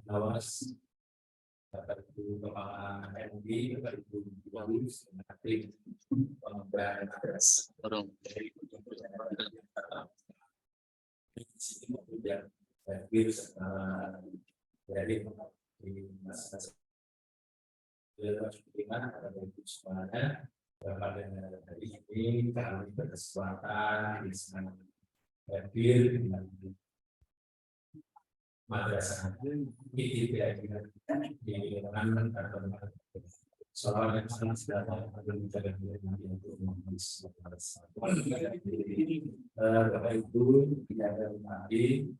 Lawas Bapak Ibu Kepala MUI, Bapak Ibu Wali, Menteri Pengembangan Atas dari sini sudah hadir dari masa pada Ibu semuanya. Pada hari ini kami berkesempatan bisa hadir dengan madrasah di lingkungan soal yang sangat sederhana menjaga Bapak Ibu tidak ada tadi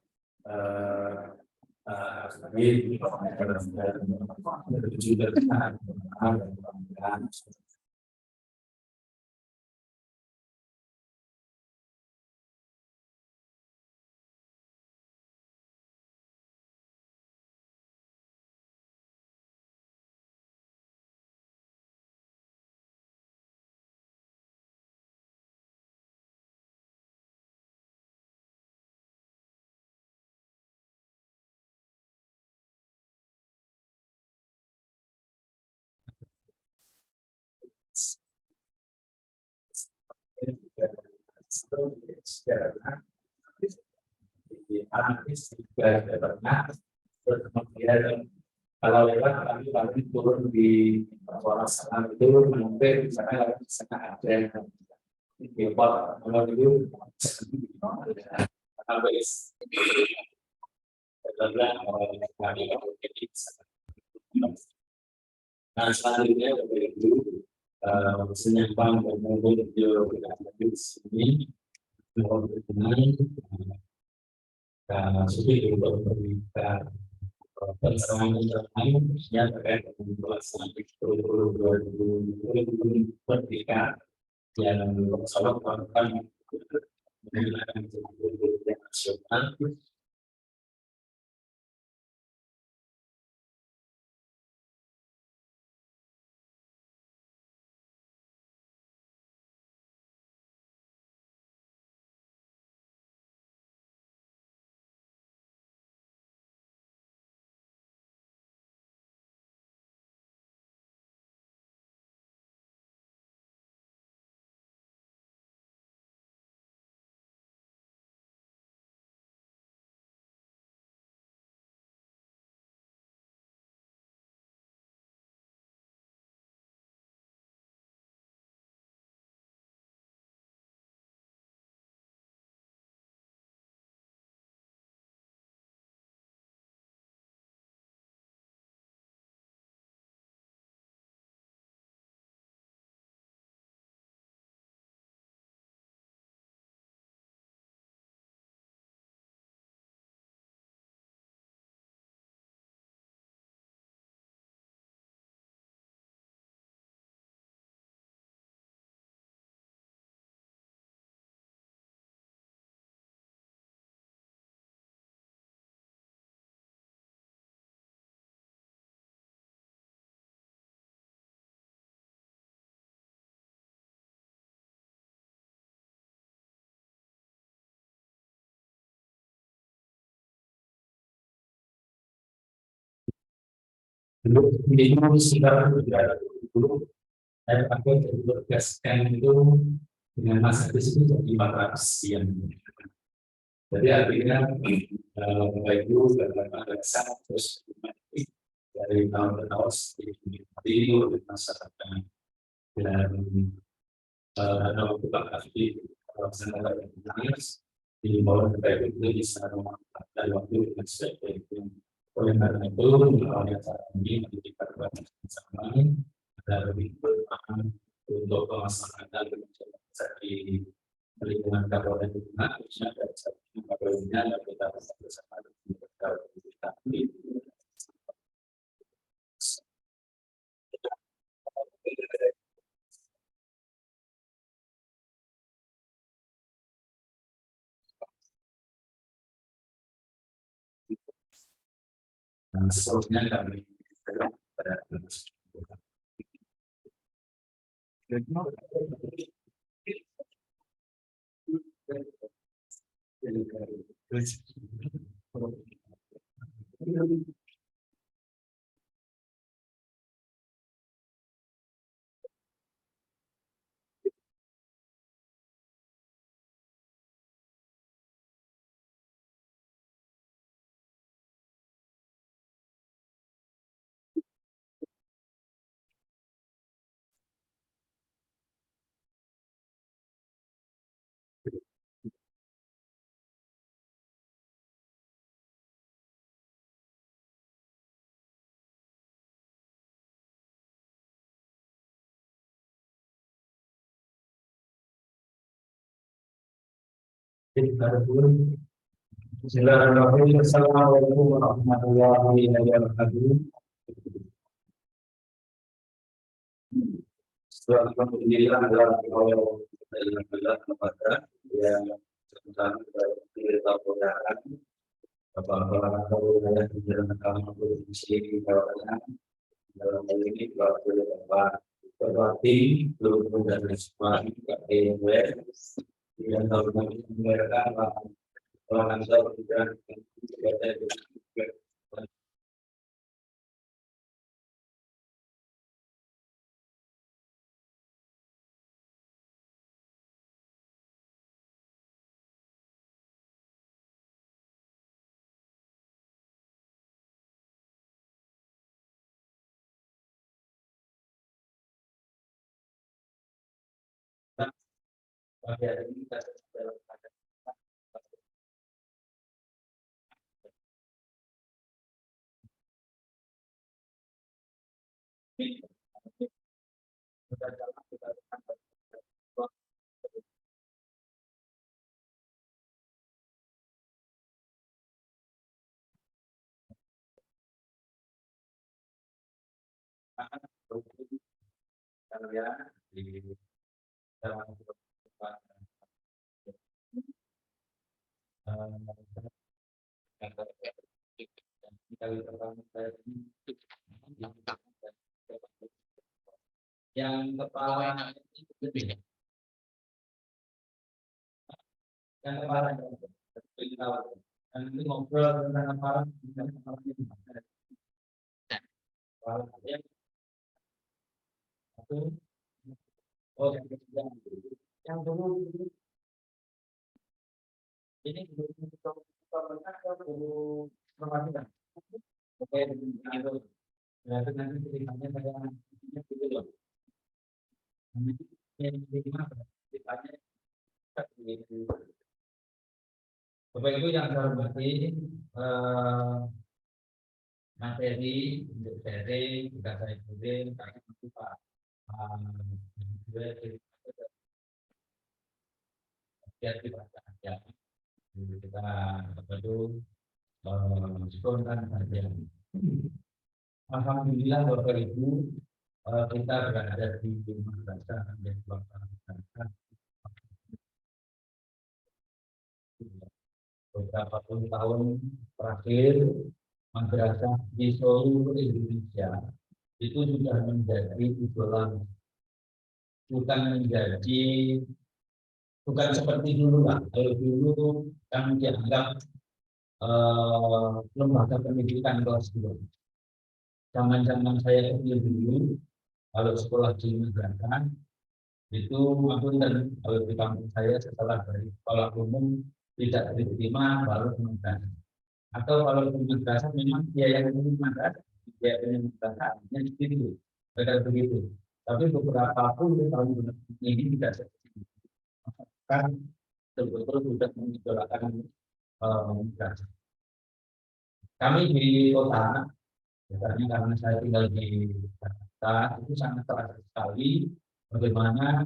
kalau lewat kami turun di kawasan itu mungkin misalnya ada kalau itu nah selanjutnya itu senyampang dan mungkin video di sini mau berkenan sudah untuk pencernaan yang terkait dengan pelaksanaan merdeka yang bersama melakukan nasional. Jadi sekitar dulu saya pakai tugaskan itu dengan masa itu jadi 400 sekian. Jadi artinya Bapak Ibu dan terus dari tahun ke tahun seperti ini masyarakat dan ada waktu aktif pelaksanaan di bawah Bapak Ibu bisa memanfaatkan waktu dengan sebaik itu. Oleh karena itu, melalui acara ini kita bersama ada lebih bermanfaat untuk pemasaran di lingkungan kabupaten Demak, khususnya dari kabupaten dan kita bersama dengan kita. Seterusnya kami pada Bismillahirrahmanirrahim. Assalamualaikum warahmatullahi wabarakatuh. Alhamdulillah Allah kepada yang sedang kita perhatikan Bapak-bapak yang dalam kondisi dalam hal ini Bapak berarti belum dari semua yang tahu mereka orang dan pada hari ini kita dalam karya di dalam yang kepala itu lebih yang kepala dan ini ngobrol tentang kepala yang satu yang dulu ini dulu mematikan oke itu nanti ceritanya saya gitu loh yang ceritanya Bapak Ibu yang saya hormati, materi untuk sharing juga saya kirim karena nanti Pak kita betul spontan saja. Alhamdulillah Bapak Ibu kita berada di madrasah yang beberapa puluh tahun terakhir madrasah di seluruh Indonesia itu sudah menjadi idola, bukan seperti dulu lah. Kalau dulu kan dianggap lembaga pendidikan kelas 2. Zaman-zaman saya kecil dulu, kalau sekolah di madrasah itu dan kalau di kampung saya setelah dari sekolah umum tidak diterima baru ke madrasah. Atau kalau di madrasah memang biaya yang madrasah, biaya yang madrasah hanya segitu, begitu. Tapi beberapa pun tahun ini tidak seperti itu. Kan betul-betul sudah mengidolakan madrasah. Kami di kota, misalnya karena saya tinggal di Jakarta, itu sangat terasa sekali bagaimana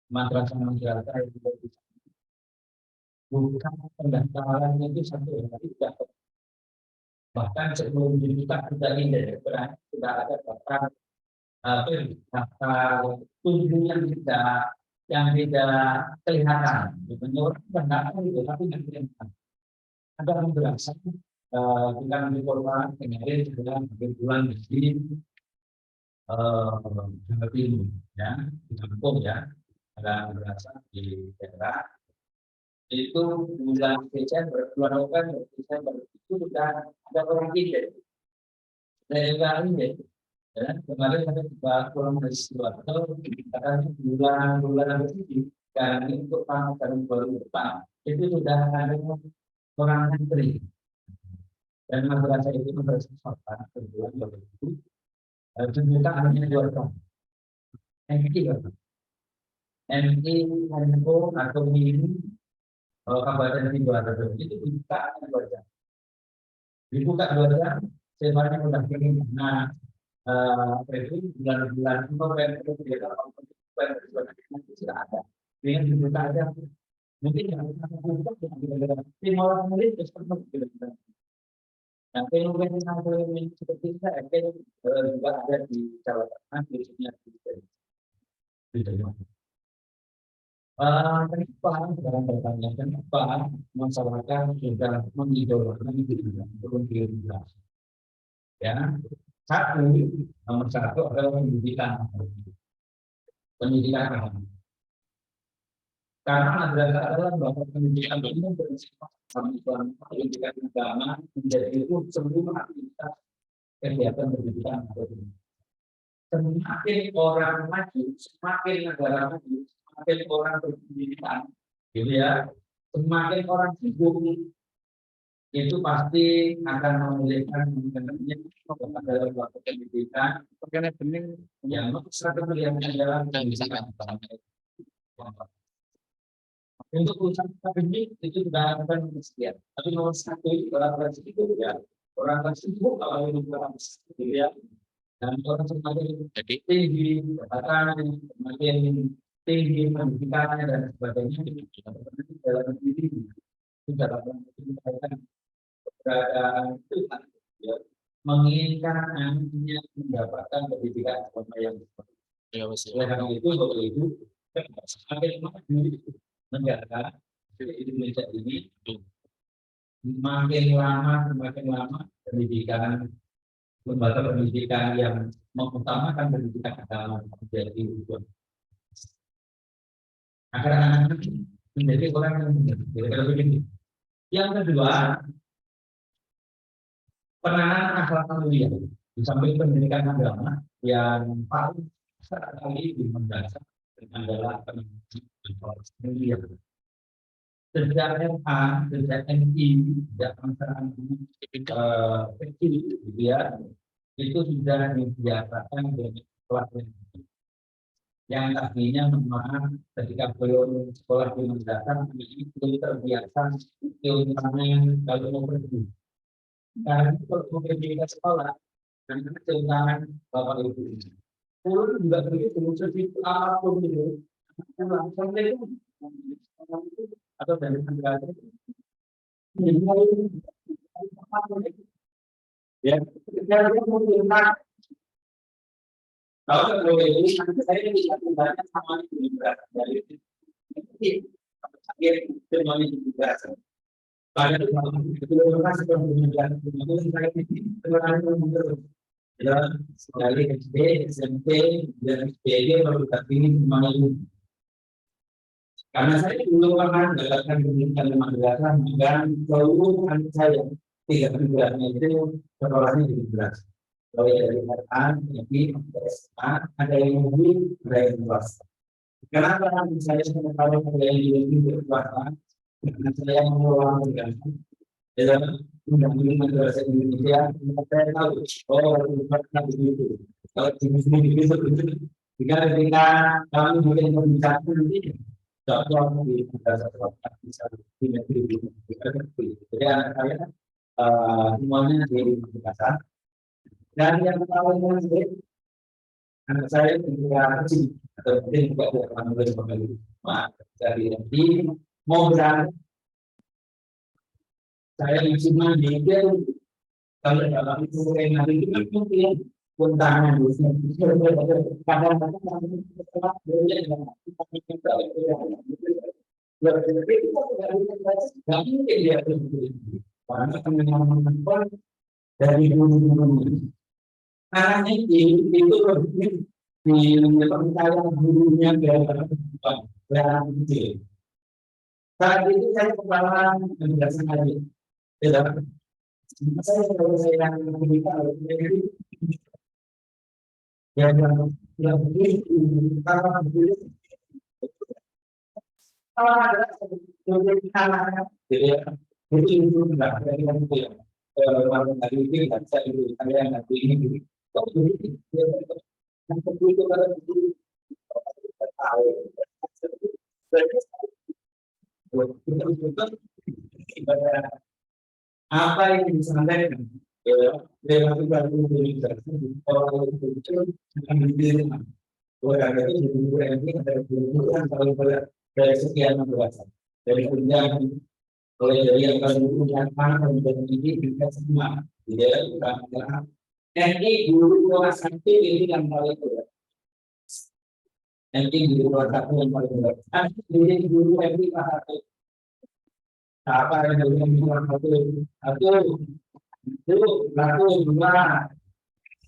madrasah-madrasah itu bukan pendaftarannya itu satu hari tidak, bahkan sebelum dibuka kita ini sudah ada daftar tujuh yang tidak kelihatan, menurut pendaftar itu tapi tidak kelihatan. Ada madrasah bukan di kota kemarin sudah bulan di Jawa Timur, ya di kampung ya, ada madrasah di daerah itu bulan Desember, bulan November, Desember itu sudah ada orang tiga. Dari kali ya, dan kemarin ada juga kurang dari atau katanya bulan ini dan untuk tahun baru depan itu sudah ada orang menteri dan madrasah itu madrasah swasta bulan baru itu ternyata hanya 2 tahun. MI Menko atau MINU Kabupaten Sidoarjo itu dibuka 2 jam. Dibuka 2 jam, sebenarnya udah kirim. Nah, itu bulan-bulan November itu sudah ada. Dengan dibuka aja. Mungkin yang kita buka, tim orang murid terus nah, fenomena seperti itu juga ada di Jawa Tengah, khususnya di Jawa. Kenapa dalam pertanyaan kenapa masyarakat sudah mengidolakan turun ke ya nomor satu adalah pendidikan karena adalah bahwa pendidikan ini bersifat pendidikan agama menjadi itu seluruh aktivitas kegiatan pendidikan. Semakin orang maju, semakin negara maju, semakin orang berpendidikan, gitu ya. Semakin orang sibuk, itu pasti akan memilihkan dalam waktu pendidikan. Karena bening yang strategi yang adalah pendidikan. Untuk urusan akademik itu sudah akan sekian. Tapi nomor satu itu orang itu ya orang sibuk kalau ini orang gitu ya. Dan orang semakin tinggi jabatan, semakin tinggi pendidikannya dan sebagainya dalam diri itu dalam pendidikan keberadaan itu ya, menginginkan anaknya mendapatkan pendidikan sama yang oleh karena itu semakin maju negara Indonesia ini semakin lama pendidikan lembaga pendidikan yang mengutamakan pendidikan agama menjadi tujuan agar anak-anak menjadi orang yang benar. Yang kedua, penanganan akhlak mulia di samping pendidikan agama yang paling sekali di mendasar adalah pendidikan mulia. Sejak MA, sejak MI, sejak masyarakat kecil, dia itu sudah dibiasakan dengan kelas yang tadinya memang ketika belum sekolah di mendasar ini belum terbiasa keutamaan kalau mau pergi. Karena kalau mau pergi ke sekolah, karena keutamaan bapak ibu. Puluh juga begitu, seperti apapun itu, langsung itu atau dari negara ya kalau ini saya bisa membaca sama juga dari semuanya juga pada dari SD, SMP, dan SPG baru ini semuanya. Karena saya dulu pernah mendapatkan pendidikan di madrasah dan seluruh anak saya 3 bulannya itu sekolahnya di kelas. Kalau dari RA, MI, SMA, ada yang lebih, ada yang luas. Kenapa saya mengetahui ada yang lebih berkuasa? Karena saya mengelola negara dalam undang-undang madrasah Indonesia. Saya tahu, pernah begitu. Kalau di sini begitu, jika kami boleh membicarakan nanti. Contoh di madrasah bisa di negeri jadi anak saya semuanya di madrasah dan yang paling menarik anak saya juga kecil atau mungkin juga tidak pernah mengalami dari nanti mau berani saya cuma dia kalau dalam itu nanti itu mungkin untangan kadang-kadang dari anaknya itu di percaya gurunya kecil Saat itu saya kepala penjelasan tadi. Tidak. Saya kalau saya yang meminta yang begitu kalau begitu kalau ada yang kalah jadi itu enggak ada yang itu ya kalau tadi itu nggak bisa itu saya nanti ini kalau begitu yang begitu kalau begitu tahu apa yang disampaikan relatif baru kalau itu akan diterima. Oleh itu ini ada kebutuhan kalau dari sekian bahasa dari kemudian oleh dari yang baru yang mana menjadi ini bisa semua di dalam NI guru kelas 1 ini yang paling berat. NI guru kelas 1 yang paling berat. Jadi guru NI kelas 1 apa yang dari kelas 1 atau itu 1, 2,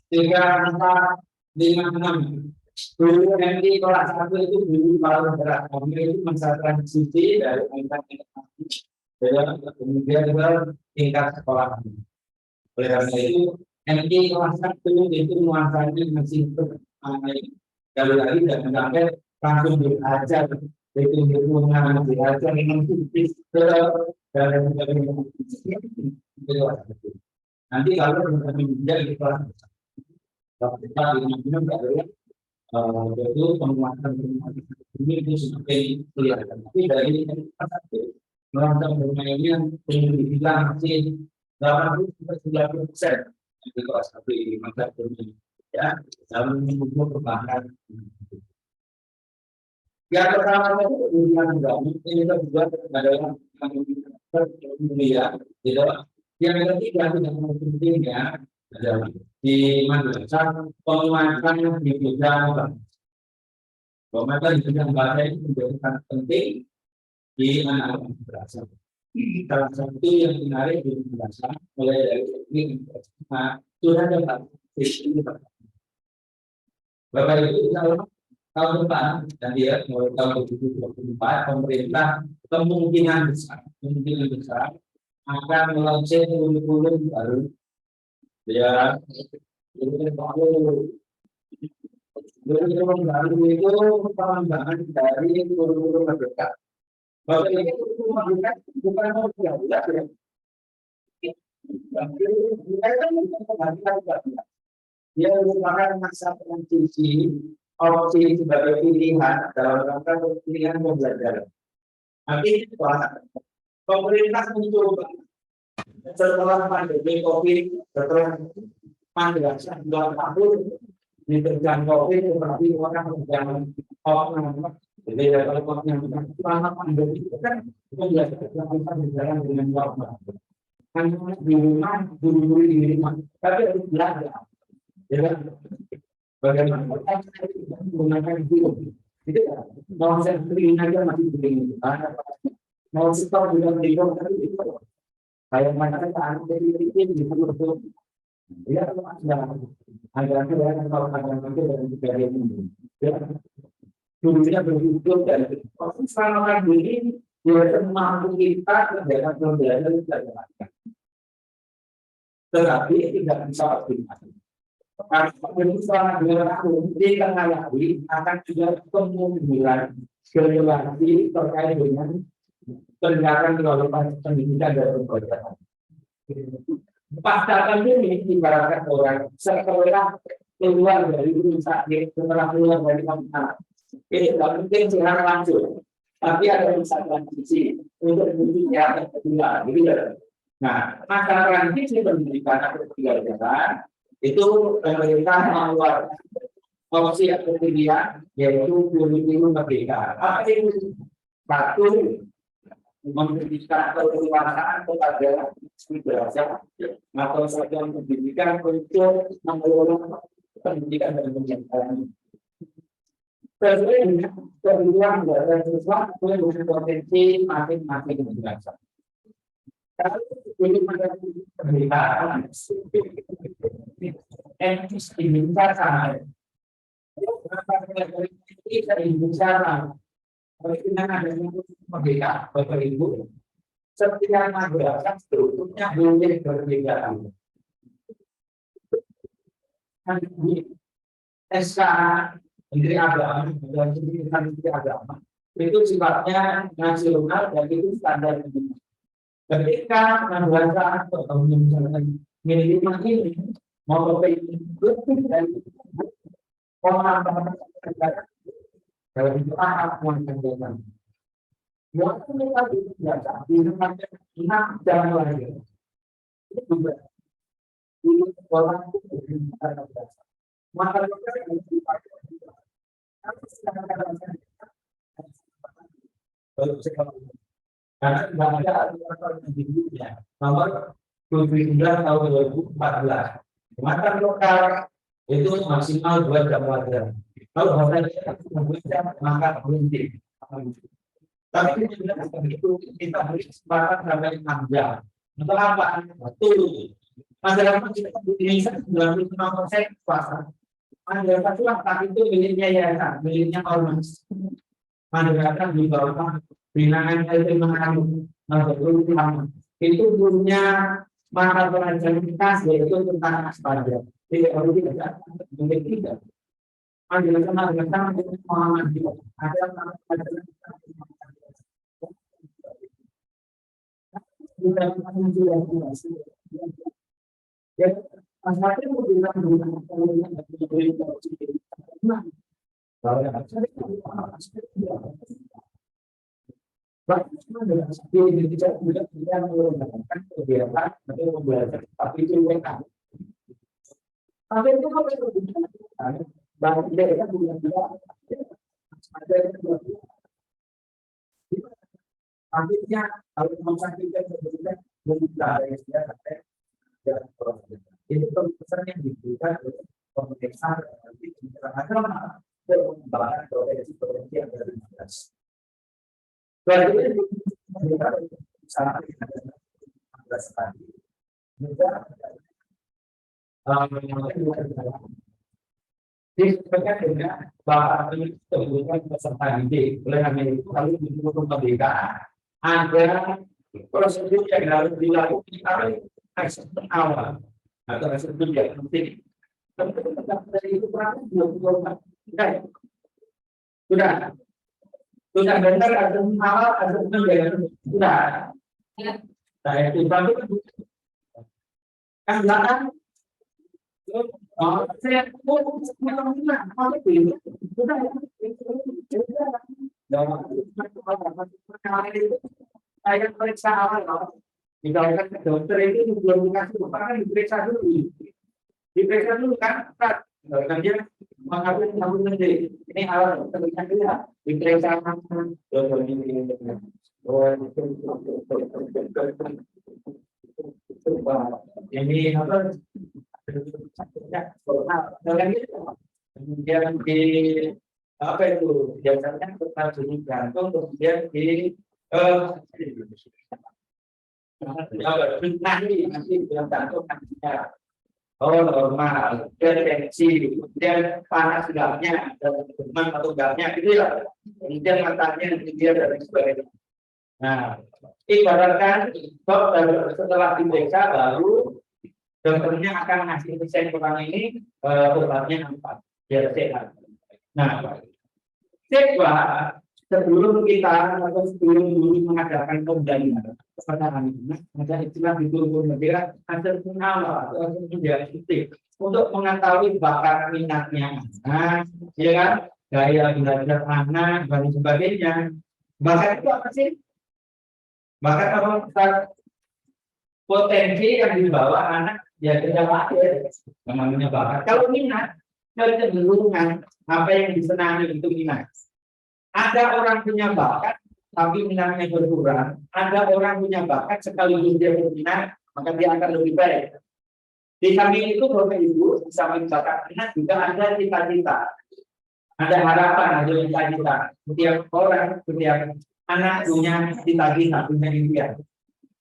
3, 4, 5, 6. Guru NI kelas 1 itu guru paling berat. Kami itu masa transisi dari tingkat kemudian ke tingkat sekolah. Oleh karena itu NI kelas 1 itu nuansanya masih kalau tadi tidak sampai langsung belajar itu hubungan belajar dengan kritis dan nanti kalau menjadi di kelas kita dengan itu penguatan ini itu seperti kelihatan tapi dari penguatan bermainnya pendidikan masih 80-90% di kelas 1 ini maka ya dalam mengukur perbankan. Yang pertama itu hubungan bangun ini juga adalah kemudian gitu. Yang ketiga yang pentingnya adalah di madrasah penguatan di bidang penguatan di bidang bahasa ini menjadi sangat penting di anak-anak madrasah. Salah satu yang menarik di madrasah mulai dari ini sudah dapat ini Bapak Ibu tahun depan dan dia mulai tahun 2024 pemerintah kemungkinan besar akan melaunching kurikulum baru ya kurikulum baru itu pengembangan dari kurikulum merdeka. Bapak Ibu kurikulum merdeka bukan dia merupakan masa transisi opsi sebagai pilihan dalam rangka pilihan pembelajaran. Tapi pemerintah mencoba setelah pandemi COVID, setelah madrasah 2 tahun diterjang COVID seperti orang berjalan offline. Jadi kalau yang selama pandemi itu kan pembelajaran berjalan dengan normal. Hanya di rumah, guru-guru di rumah, tapi harus belajar. Ya, bagaimana menggunakan guru itu mau saya beli aja masih beli mau setor juga beli tapi itu kayak mana kan dari itu betul ya ada kalau ada nanti dari tiga ini ya dulunya berhitung dan selama ini dia mampu kita dengan pembelajaran tidak tetapi tidak bisa optimal. Selama 2 tahun di tengah lagi akan juga kemungkinan relasi terkait dengan pendidikan relevan pendidikan dan pembelajaran. Pasca pandemi ibaratkan orang setelah keluar dari rumah sakit, setelah keluar dari kampus, ini tidak mungkin secara langsung, tapi ada masa transisi untuk menuju yang kedua. Nah, masa transisi pendidikan atau pembelajaran itu pemerintah mengeluarkan opsi atau pilihan yaitu kurikulum merdeka. Apa itu? Satu, memberikan keleluasaan kepada madrasah atau satuan pendidikan untuk mengelola pendidikan dan pendidikan. Kedua, adalah sesuatu yang berpotensi masing-masing madrasah. Kalau ini pada pemberitaan etis diminta sama kita diminta Dengan adanya merdeka, Bapak Ibu, setiap madrasah strukturnya boleh berbeda. Di SK Menteri Agama dan Menteri Agama itu sifatnya nasional dan itu standar dunia. Ketika madrasah atau misalnya minimal ini mau lebih dari orang dalam itu akan mengajarkan. Yang kita biasa di tempatnya ingat jangan lagi. Itu juga ini orang itu biasa. Maka kita harus dipakai. Karena tidak ada aturan mendidiknya. Nomor 79 tahun 2014. Kemasan lokal itu maksimal 2 jam pelajaran. Kalau hotelnya membaca maka berhenti. Tapi itu kita beri kesempatan sampai 6 jam. Untuk apa? Betul. Masyarakat kita di Indonesia 95% swasta. Masyarakat swasta itu miliknya yayasan, miliknya ormas. Masyarakat di bawah binaan itu punya mata pelajaran kita yaitu tentang aspaja. Tidak perlu tidak, mungkin tidak. Masyarakat pemahaman kita ada ya, masyarakat itu bilang tapi itu akhirnya kalau kita itu pesan yang diberikan oleh pemeriksaan nanti agama dan pengembangan potensi yang ada di atas. Berarti sangat tadi juga disebutkan dengan bahwa ini kebutuhan peserta didik. Oleh karena itu lalu dibutuhkan kemerdekaan ada prosedur yang harus dilakukan dari awal atau prosedur yang penting. Dari itu kurang 24 sudah benar ada awal ada yang sudah. Nah itu baru kan belakang. Saya saya periksa awal, dikatakan ke dokter itu belum dikasih, bahkan diperiksa dulu kan, dia mengambil sendiri. Ini awal terlihat dia diperiksa dokter ini. Ini apa? Kemudian di apa itu biasanya tetap bunyi jantung, kemudian di nanti dalam jantung nantinya normal, tensi, kemudian panas gapnya, demam atau gapnya gitu ya, kemudian matanya dia dan sebagainya. Nah, ibaratkan dokter setelah diperiksa baru dokternya akan ngasih desain orang ini obatnya apa biar sehat. Nah, sebelum kita atau sebelum mengadakan pembelajaran kepada anak, ada istilah di turun negara ada penawar atau menjadi untuk mengetahui bakat minatnya anak, ya kan, gaya belajar anak dan sebagainya. Bakat itu apa sih? Bakat apa? Potensi yang dibawa anak ya tidak lahir namanya bakat. Kalau minat, ada kecenderungan apa yang disenangi itu minat. Ada orang punya bakat tapi minatnya berkurang. Ada orang punya bakat sekaligus dia berminat maka dia akan lebih baik. Di samping itu Bapak Ibu, di samping bakat minat juga ada cita-cita, ada harapan, ada cita-cita. Setiap orang, setiap anak punya cita-cita, punya impian.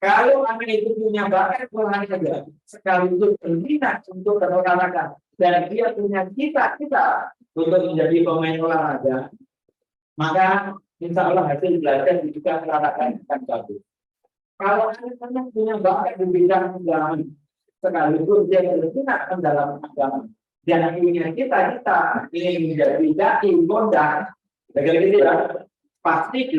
Kalau anak itu punya bakat olahraga, sekaligus berminat untuk berolahraga, dan dia punya cita-cita untuk menjadi pemain olahraga, maka insya Allah hasil belajar juga akan bagus. Kalau anak-anak punya bakat di bidang agama, sekaligus dia berminat dalam agama, dan ingin kita ingin menjadi dai kondang, begitu ya, pasti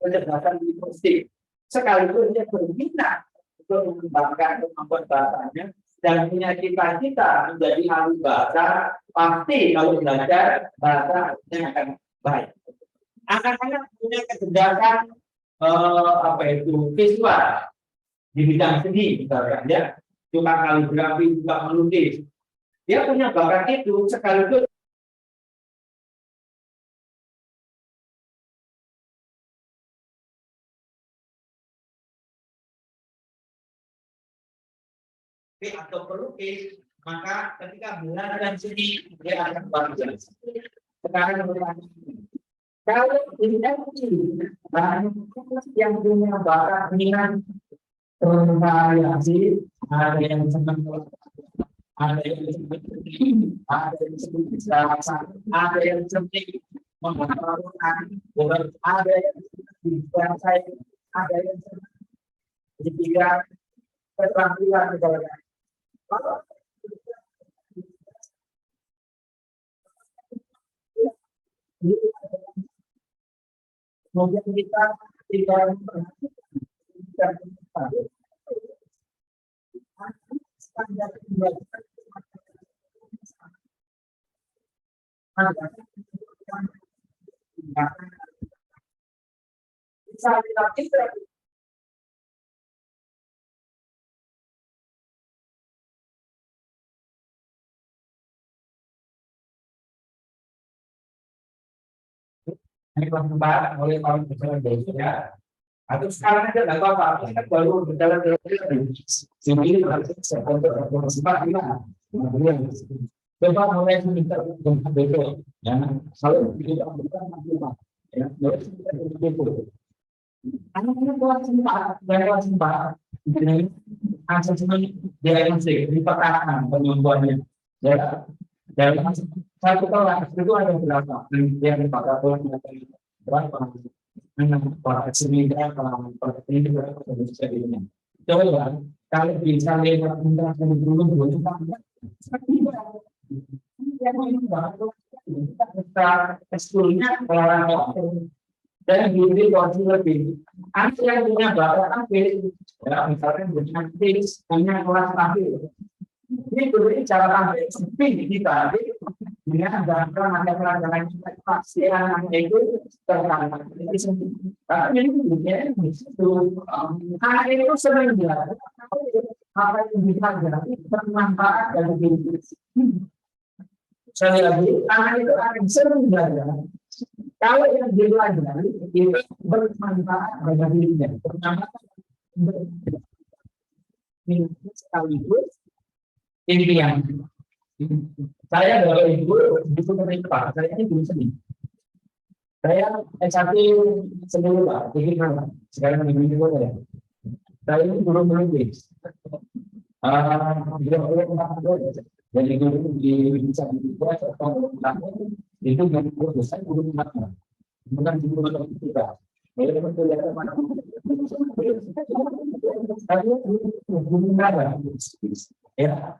penjelasan linguistik. Sekaligus dia berminat untuk mengembangkan kemampuan bahasanya dan punya cita-cita menjadi ahli bahasa, pasti kalau belajar bahasa yang akan baik. Anak-anak punya kecerdasan visual di bidang seni, misalkan ya, suka kaligrafi, suka melukis. Dia punya bakat itu sekaligus atau pelukis, maka ketika belajar seni dia akan bagus. Sekarang kalau ini yang punya bakat minat bervariasi, ada yang senang, ada yang ada yang ada yang seperti menghafalkan, ada yang dikuasai, ada yang dipikirkan keterampilan misalnya. Kemudian kita tidak ini perkembangan oleh tahun berjalan ya. Atau sekarang aja nggak apa-apa, kan baru berjalan sini untuk sempat gimana? Coba mulai minta betul, ya. Kalau tidak bukan ya, betul. Anak-anak kelas sempat, kelas sempat, ini asesmen diagnostik, dipetakan penyembuhannya. Ya, dalam satu kelas itu ada berapa? Yang berapa? Para semida, para ini berapa sebagainya. Coba kalau bisa lewat undang dulu kita ekskulnya orang dan diri porsi lebih. Ada yang punya bakat aktif, ya misalnya punya aktif, punya kelas aktif. Ini berarti cara tampil sepi kita. Dengan bahkan ada pelajaran pasti anak itu tertanam. Tapi ini juga itu anak itu sering belajar. Apa yang dipelajari bermanfaat dari diri. Sekali lagi, anak itu akan sering belajar. Kalau yang dipelajari itu bermanfaat bagi dirinya. Pertama, sekaligus impian. Saya kalau ibu dari Pak, saya ini belum seni. Saya S1 sebelum Pak, sekarang ini boleh. Saya ini belum melukis. Jadi guru di bisa dibuat atau itu yang guru saya belum makan. Bukan guru kita. Jadi betul ya teman. Saya belum ada. Ya.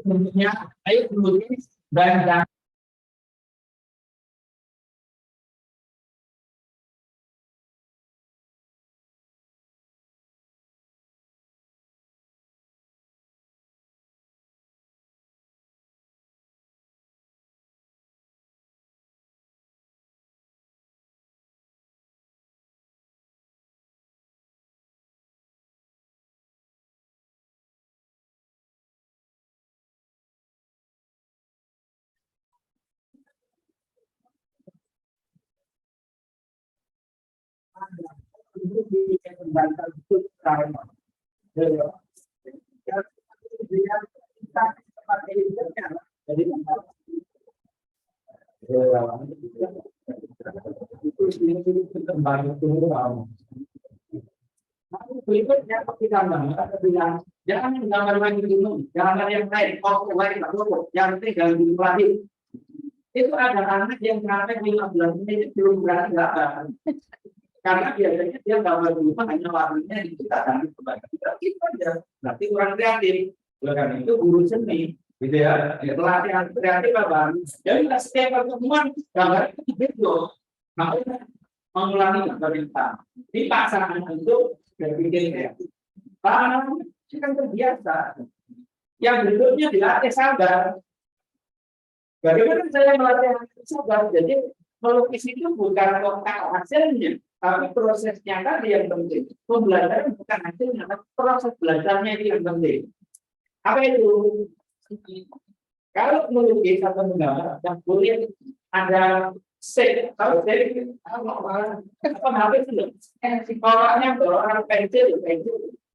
Bentuknya air melukis dan Jadi itu kembali ke berikutnya kita bilang jangan gambar lagi dulu, gambar yang lain, foto lain, yang penting jangan diulangi. Itu ada anak yang sampai 15 menit belum berani gambar. Karena biasanya dia gambar dulu hanya warnanya diciptakan kepada kita itu aja. Berarti kurang kreatif. Karena itu guru seni, gitu ya. Pelatihan kreatif apa? Jadi setiap pertemuan gambar itu video. Makanya mengulangi gambar kita. Dipaksakan untuk berpikir kreatif. Karena itu kan terbiasa. Yang berikutnya dilatih sabar. Bagaimana saya melatih sabar? Jadi melukis itu bukan kotak hasilnya, tapi prosesnya tadi yang penting. Pembelajaran bukan hasilnya, tapi proses belajarnya itu yang penting. Apa itu? Kalau melukis atau menggambar, yang boleh ada shape. Kalau shape, apa habis itu? Orangnya orang pensil.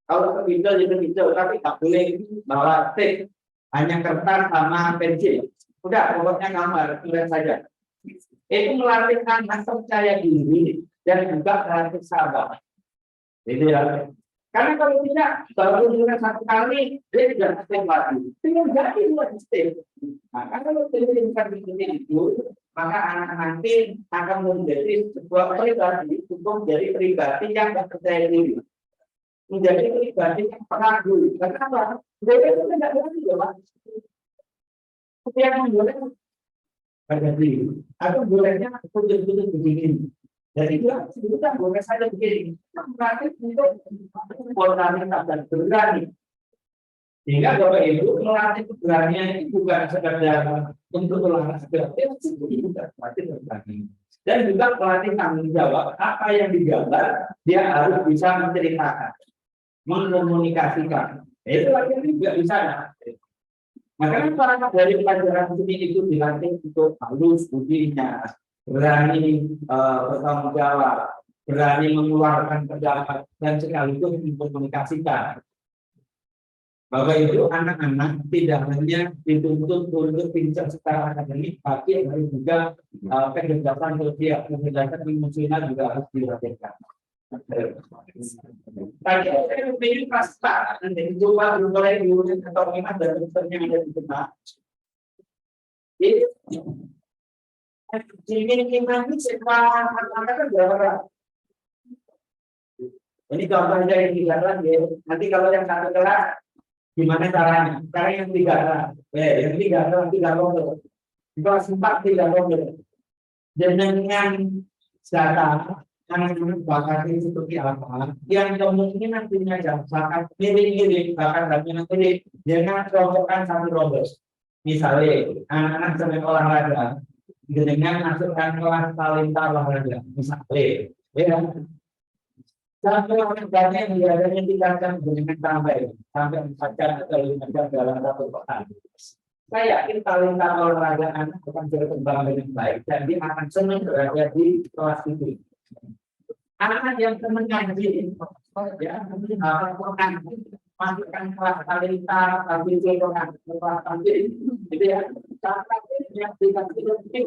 Kalau hijau itu hijau, tapi tak boleh bawa shape. Hanya kertas sama pensil. Udah, pokoknya gambar, tulis saja. Itu melatih anak percaya diri dan juga melatih sabar. Itu ya. Karena kalau tidak, baru tulis satu kali, dia tidak step lagi. Tinggal jadi buat step. Nah, kalau tuliskan begini itu, maka anak nanti akan menjadi sebuah pribadi, cukup dari pribadi yang tidak percaya diri. Menjadi pribadi yang ragu. Kenapa? Dia itu tidak berani, Pak. Setiap memboleh pada diri atau bolehnya putus-putus begini. Jadi sudah boleh saja begini. Praktis untuk melatih dan berani. Sehingga Bapak Ibu melatih keberanian itu bukan sekedar untuk olahraga, tapi berani. Dan juga melatih tanggung jawab apa yang digambar dia harus bisa menceritakan, mengkomunikasikan. Itu lagi juga bisa. Maka para dari pelajaran seni itu dilatih untuk halus budinya, berani bertanggung jawab, berani mengeluarkan pendapat dan sekaligus mengkomunikasikan. Bapak Ibu, anak-anak tidak hanya dituntut untuk pintar secara akademik, tapi harus juga kecerdasan sosial, kecerdasan emosional juga harus dilatihkan. Tadi saya ingin pasta nanti coba mulai dulu atau memang dari yang ada di tempat. Ini nanti setelah anak-anak berapa? Ini contohnya yang 3 kelas ya. Nanti kalau yang 1 kelas gimana caranya? Cara yang 3 kelas. Yang 3 kelas 3 kelompok. Kelas 4 3 kelompok. Dengan data anak-anak bakatnya seperti apa, yang kemungkinan punya bakat mirip-mirip bakat dan minat mirip dengan kelompokan satu kelompok. Misalnya anak-anak senang olahraga dengan masukkan kelas talenta olahraga, misalnya, ya. Sampai olahraganya yang biasanya tingkatkan dengan sampai 4 jam atau 5 jam dalam 1 pekan. Saya yakin talenta olahraga anak akan berkembang dengan baik dan dia akan senang berada di kelas itu. Anak yang senang ngaji, ya, masukkan kelas talenta, tapi kelas gitu ya. Yang tidak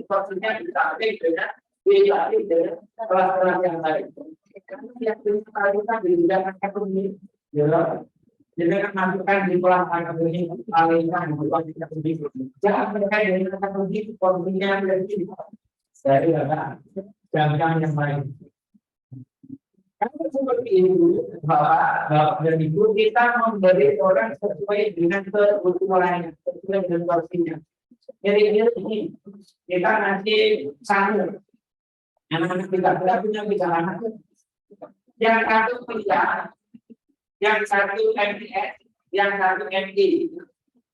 prosesnya dilatih dengan kelas-kelas yang lain. Karena yang talenta di bidang akademik, ya, jadi masukkan di kelas akademik talenta yang sendiri. Jangan terkait dengan akademik, posisinya dari dari jangan yang lain. Karena seperti itu, Bapak dan Ibu, kita memberi orang sesuai dengan kebutuhannya, sesuai dengan porsinya. Jadi ini kita nanti sanggup. Anak-anak tidak punya bicara. Yang satu tidak, yang satu MTS, yang satu MI.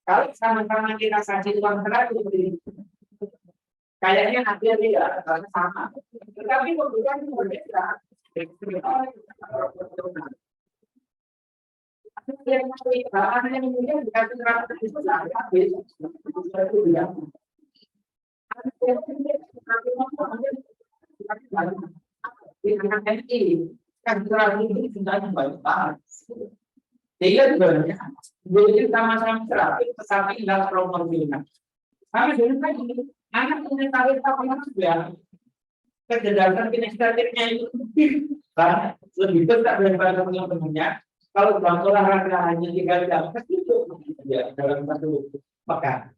Kalau sama-sama kita kasih uang 100, kayaknya hasil tidak sama. Tetapi kebutuhan itu berbeda. Sehingga sebenarnya jadi sama-sama terapi, tetapi dalam proporsional. Kami dulu lagi anak punya target apa juga kecerdasan kinestetiknya itu lebih besar daripada teman-temannya. Kalau dalam olahraga hanya 3 jam, itu ya dalam 1 pekan.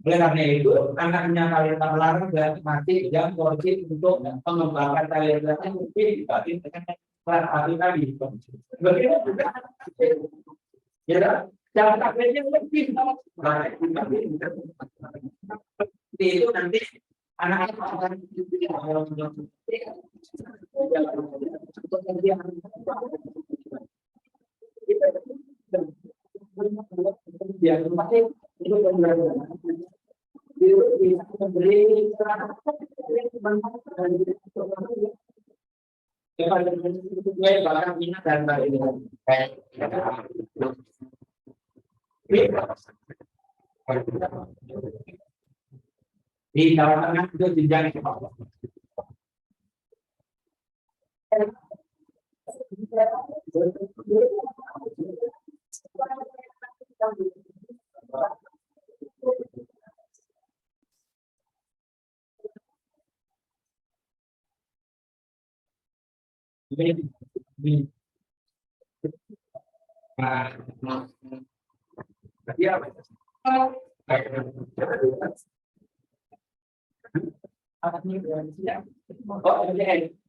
Oleh karena itu, anaknya talenta olahraga masih jam porsi untuk mengembangkan talentanya mungkin dibanding dengan kelas satu tadi. Begitu juga, ya, jam takdirnya lebih itu nanti anak-anak akan yang masih itu bisa memberi bahkan minat dan lain di Jawa Tengah itu jenjang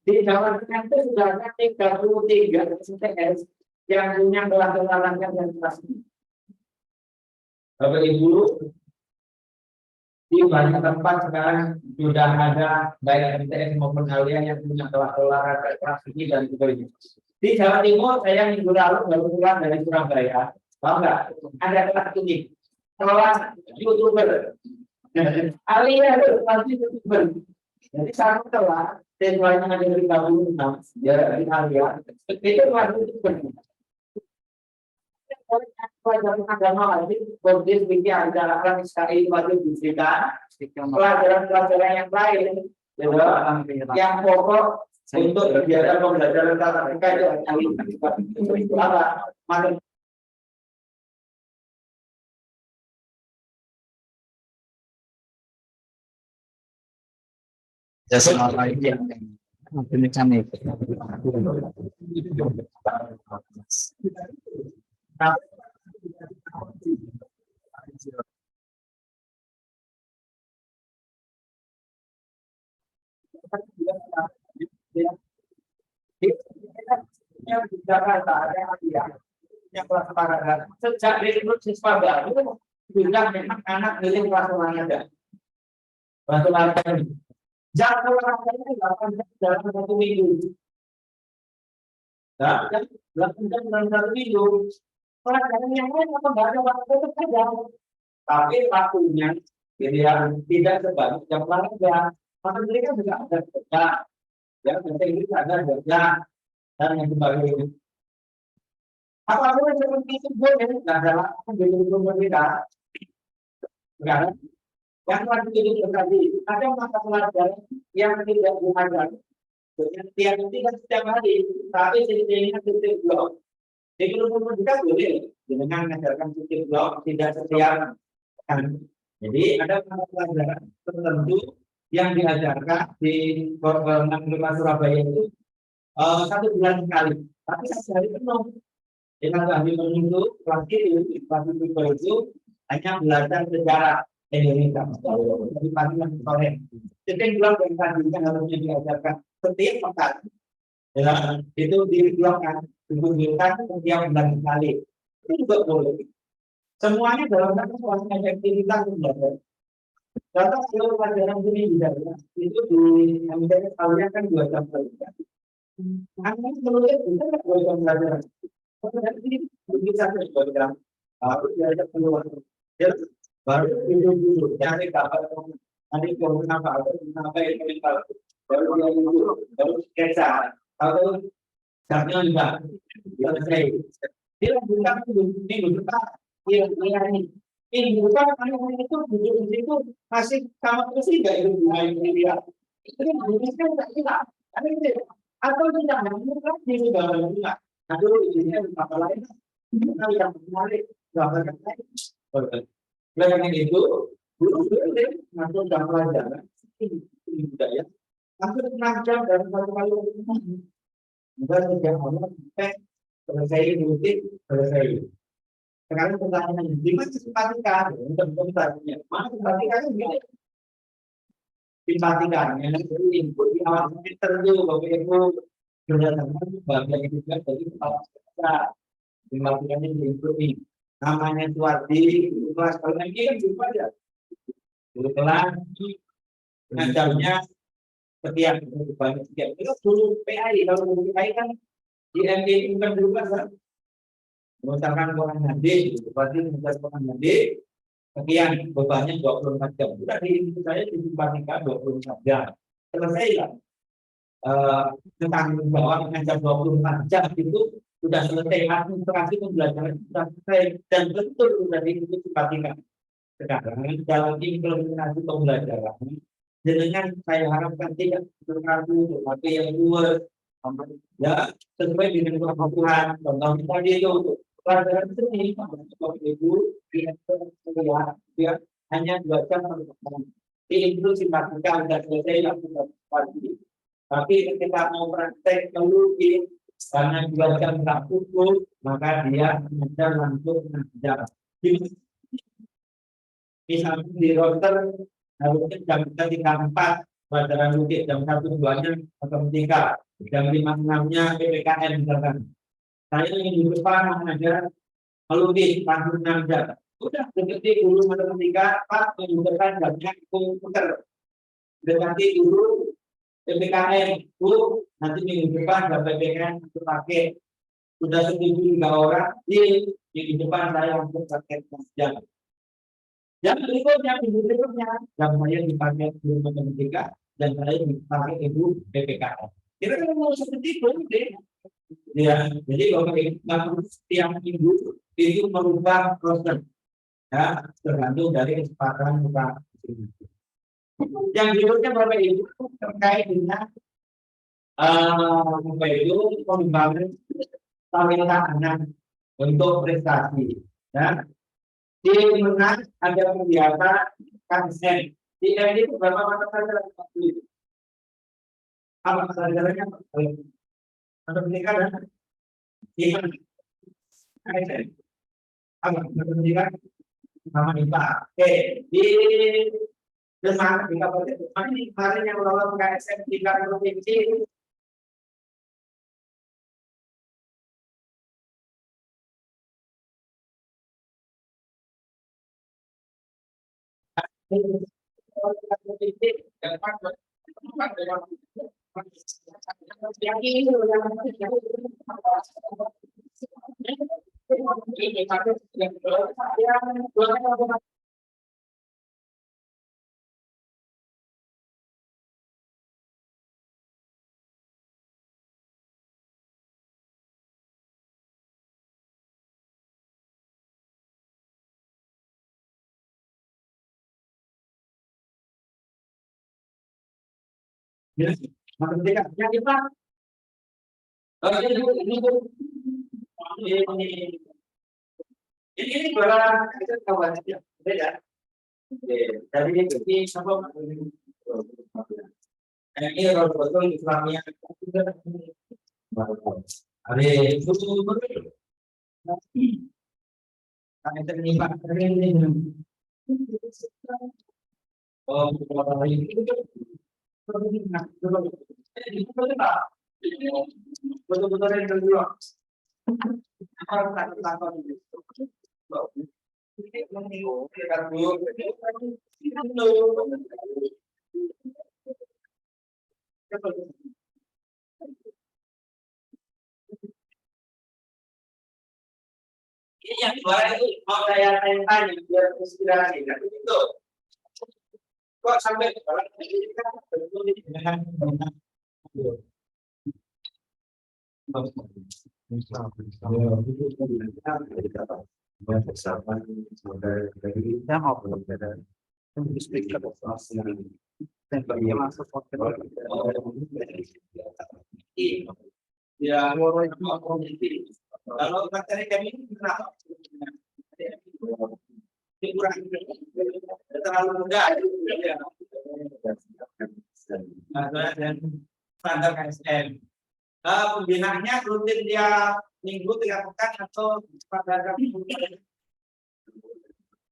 di Jawa Tengah itu sudah ada 33 STS yang punya kelas olahraga dan kelas. Bapak Ibu, di banyak tempat sekarang sudah ada baik MTS maupun kalian yang punya kelas olahraga kelas ini dan sebagainya. Di Jawa Timur saya minggu lalu baru pulang dari Surabaya, tahu nggak? Ada kelas ini, kelas YouTuber. Alias kelas YouTuber. Jadi satu kelas siswanya ada 36, ya di kalian itu kelas YouTuber. Pelajaran agama lagi, kondisi bikin acara sekali wajib diberikan pelajaran-pelajaran yang lain, yang pokok untuk kegiatan pembelajaran tatap muka itu apa? Yang di Jakarta ada yang kelas olahraga. Sejak rekrut siswa baru, sudah memang anak milik kelas olahraga. Kelas olahraga ini. Jam olahraganya 8 jam dalam 1 minggu. Nah, 8 jam dalam 1 minggu. Pelajaran yang lain apa nggak ada waktu itu saja. Tapi waktunya tidak sebanyak jam olahraga. Maka mereka juga ada kerja. Ya, bahasa Inggris ada kerja dan yang sebagainya. Apapun seperti itu boleh, nggak ada larangan menjadi berbeda. Sekarang, yang lagi ini terjadi, ada mata pelajaran yang tidak diajar. Setiap hari, tapi sistemnya titik blok. Di kelompok kita boleh dengan mengajarkan titik blok tidak setiap hari. Jadi ada mata pelajaran tertentu yang diajarkan di Negeri Surabaya itu 1 bulan sekali, tapi 1 hari penuh. Dengan kami menunggu kelas itu hanya belajar sejarah Indonesia dari pagi sampai sore. Jadi blok yang tadinya harusnya diajarkan setiap pekan, ya, itu diblokkan, dibutuhkan setiap bulan sekali. Itu juga boleh. Semuanya dalam rangka suasana efektivitas belajar. Contoh kalau pelajaran ini juga itu di MTS tahunnya kan 2 jam belajar. Anak menulis itu 2 jam belajar. Jadi bisa 2 jam. Harus diajak keluar. Baru dulu cari kabar nanti kenapa ini baru dia dulu baru sketsa atau jamnya juga selesai. Dia bukan minggu depan ini bukan anak itu duduk di situ masih sama terus tidak itu dia itu Indonesia tidak atau tidak di sudah enggak atau ini apa lain yang menarik Selain itu, guru mengatur jam pelajaran budaya hampir 6 jam dalam satu kali pertemuan. Bukan sejak awal sampai selesai rutin selesai. Sekarang pertanyaannya, di mana simpatikan? Untuk bertanya, mana simpatikannya gini? Simpatikannya itu input di awal semester itu, Bapak Ibu berdasarkan bagian juga dari kepala sekolah. Simpatikannya input ini. Namanya Suwardi, kelas kalau ini kan jumpa ya. Dulu kelas ngajarnya setiap banyak setiap itu dulu PAI, kalau dulu PAI kan di MD itu kan berubah kan. Misalkan orang nanti, berarti misalkan orang nanti sekian bebannya 24 jam. Sudah di saya disimpatikan 24 jam. Selesai lah. Tentang bahwa mengajar 24 jam itu sudah selesai, administrasi pembelajaran sudah selesai dan betul sudah disimpatikan. Sekarang dalam implementasi pembelajaran dengan saya harapkan tidak terlalu tapi yang luas ya sesuai dengan kebutuhan. Contoh tadi itu pelajaran seni Bapak Ibu ya hanya 2 jam per tahun. Ini itu simpatikan dan selesai yang sudah pagi. Tapi ketika mau praktek dulu karena 2 jam tak cukup, maka dia mengajar langsung mengajar. Misalnya di router harusnya jam 3.4 pelajaran mungkin jam 1-2-nya matematika, jam 5-6-nya PPKN misalkan. Saya ingin di depan mengajar melukis langsung 6 jam. Udah dekati dulu matematika, Pak menunjukkan jamnya komputer. Dekati dulu PPKN, Bu nanti minggu depan jam PPKN itu pakai. Sudah setuju 3 orang, di minggu depan saya langsung pakai jam. Yang berikutnya yang saya dipakai guru matematika dan saya dipakai ibu PPKN. Kira-kira mau seperti itu deh. Ya, jadi Bapak Ibu setiap minggu itu merubah proses ya tergantung dari kesepakatan kita. Yang berikutnya Bapak Ibu terkait dengan Bapak Ibu pengembangan talenta anak untuk prestasi. Ya. Di mana ada kegiatan kansen. Di MD itu berapa mata pelajaran waktu itu? Apa pelajarannya? Matematika dan IPA. Kansen. Apa matematika? Sama IPA. Oke. Di mana kita boleh? Ini kemarin yang lolos KSM 3 provinsi. Matematika yang IPA. Ini barang kita kawan saja, beda. Jadi ini apa? Ini kalau betul Islamnya ada itu karena terlibat ini. Oh, betul-betul yang kedua. Ini yang dua itu mau saya tanya biar inspirasi, kan begitu? Kok sampai orang ini kan betul dengan ya Kalau materi kami ini kenapa? Kurang terlalu mudah. Dan standar KSM. Pembinaannya rutin dia minggu 3 pekan atau pada minggu.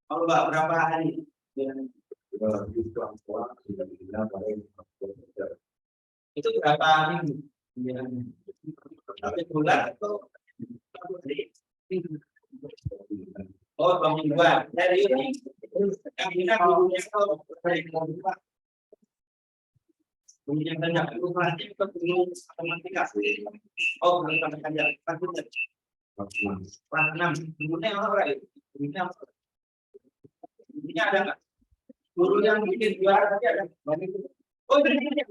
Kalau berapa hari? Itu berapa minggu? Satu bulan atau oh, 2 mingguan. Dari ini yang bina gurunya kalau punya banyak perubahannya itu belum matematika. Oh, belum saja. Kelas 6. Gurunya apa ya? Gurunya apa? Gurunya ada nggak? Guru yang bikin juara tadi ada. Oh, berikutnya.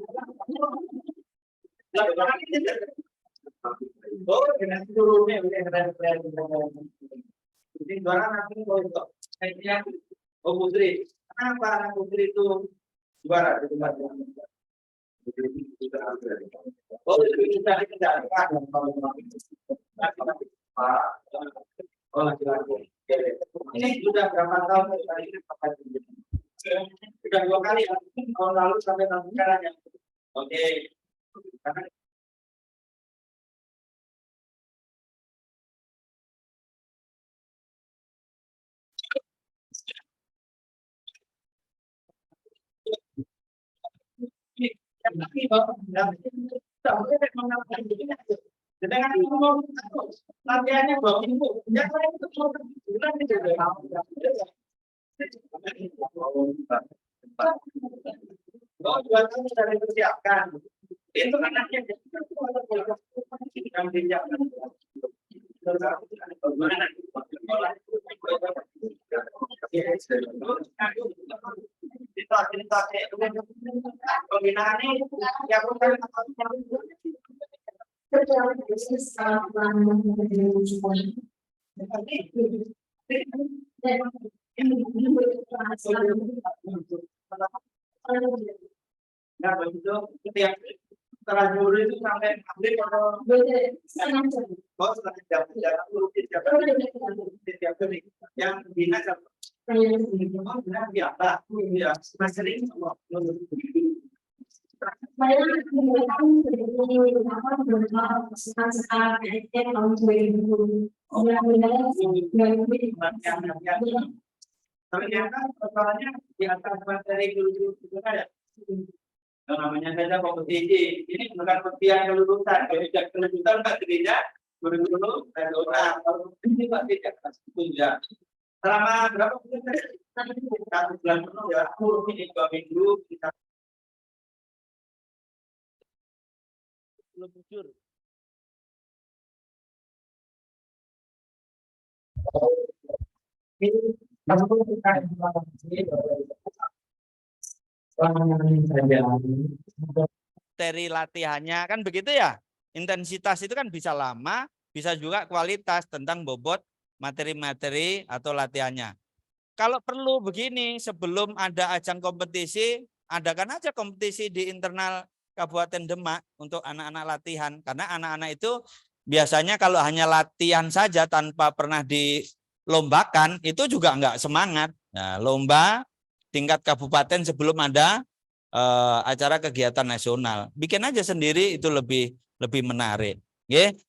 Oh, dengan gurunya udah ada. Jadi juara nanti kalau itu saya oh Putri. Kenapa anak Putri itu juara di tempat yang oh, itu kita tidak oh, laki-laki. Ini sudah berapa tahun ini? Sudah 2 kali ya. Tahun lalu sampai tahun sekarang ya. Oke. Sedangkan itu mau latihannya 2 minggu, yang lain itu cuma bulan oh, 2 tahun sudah dipersiapkan. Itu anaknya yang dipersiapkan. Pembinaan ini yang nah, begitu setiap setelah guru itu sampai ambil atau setelah setiap kali yang bina biasa ya masih sering ternyata persoalannya di atas materi guru-guru itu ada. Namanya saja kompetisi. Ini bukan pertian kelulusan. Kalau tidak kelulusan Pak Gereja, guru-guru dan orang. Kalau ini Pak tidak tunjuk. Selama berapa bulan? 1 bulan penuh ya. Ini 2 minggu kita belum jujur. Materi latihannya kan begitu ya. Intensitas itu kan bisa lama, bisa juga kualitas tentang bobot materi-materi atau latihannya. Kalau perlu begini, sebelum ada ajang kompetisi, adakan aja kompetisi di internal Kabupaten Demak untuk anak-anak latihan. Karena anak-anak itu biasanya kalau hanya latihan saja tanpa pernah dilombakan, itu juga enggak semangat. Nah, lomba tingkat kabupaten sebelum ada acara kegiatan nasional. Bikin aja sendiri itu lebih menarik.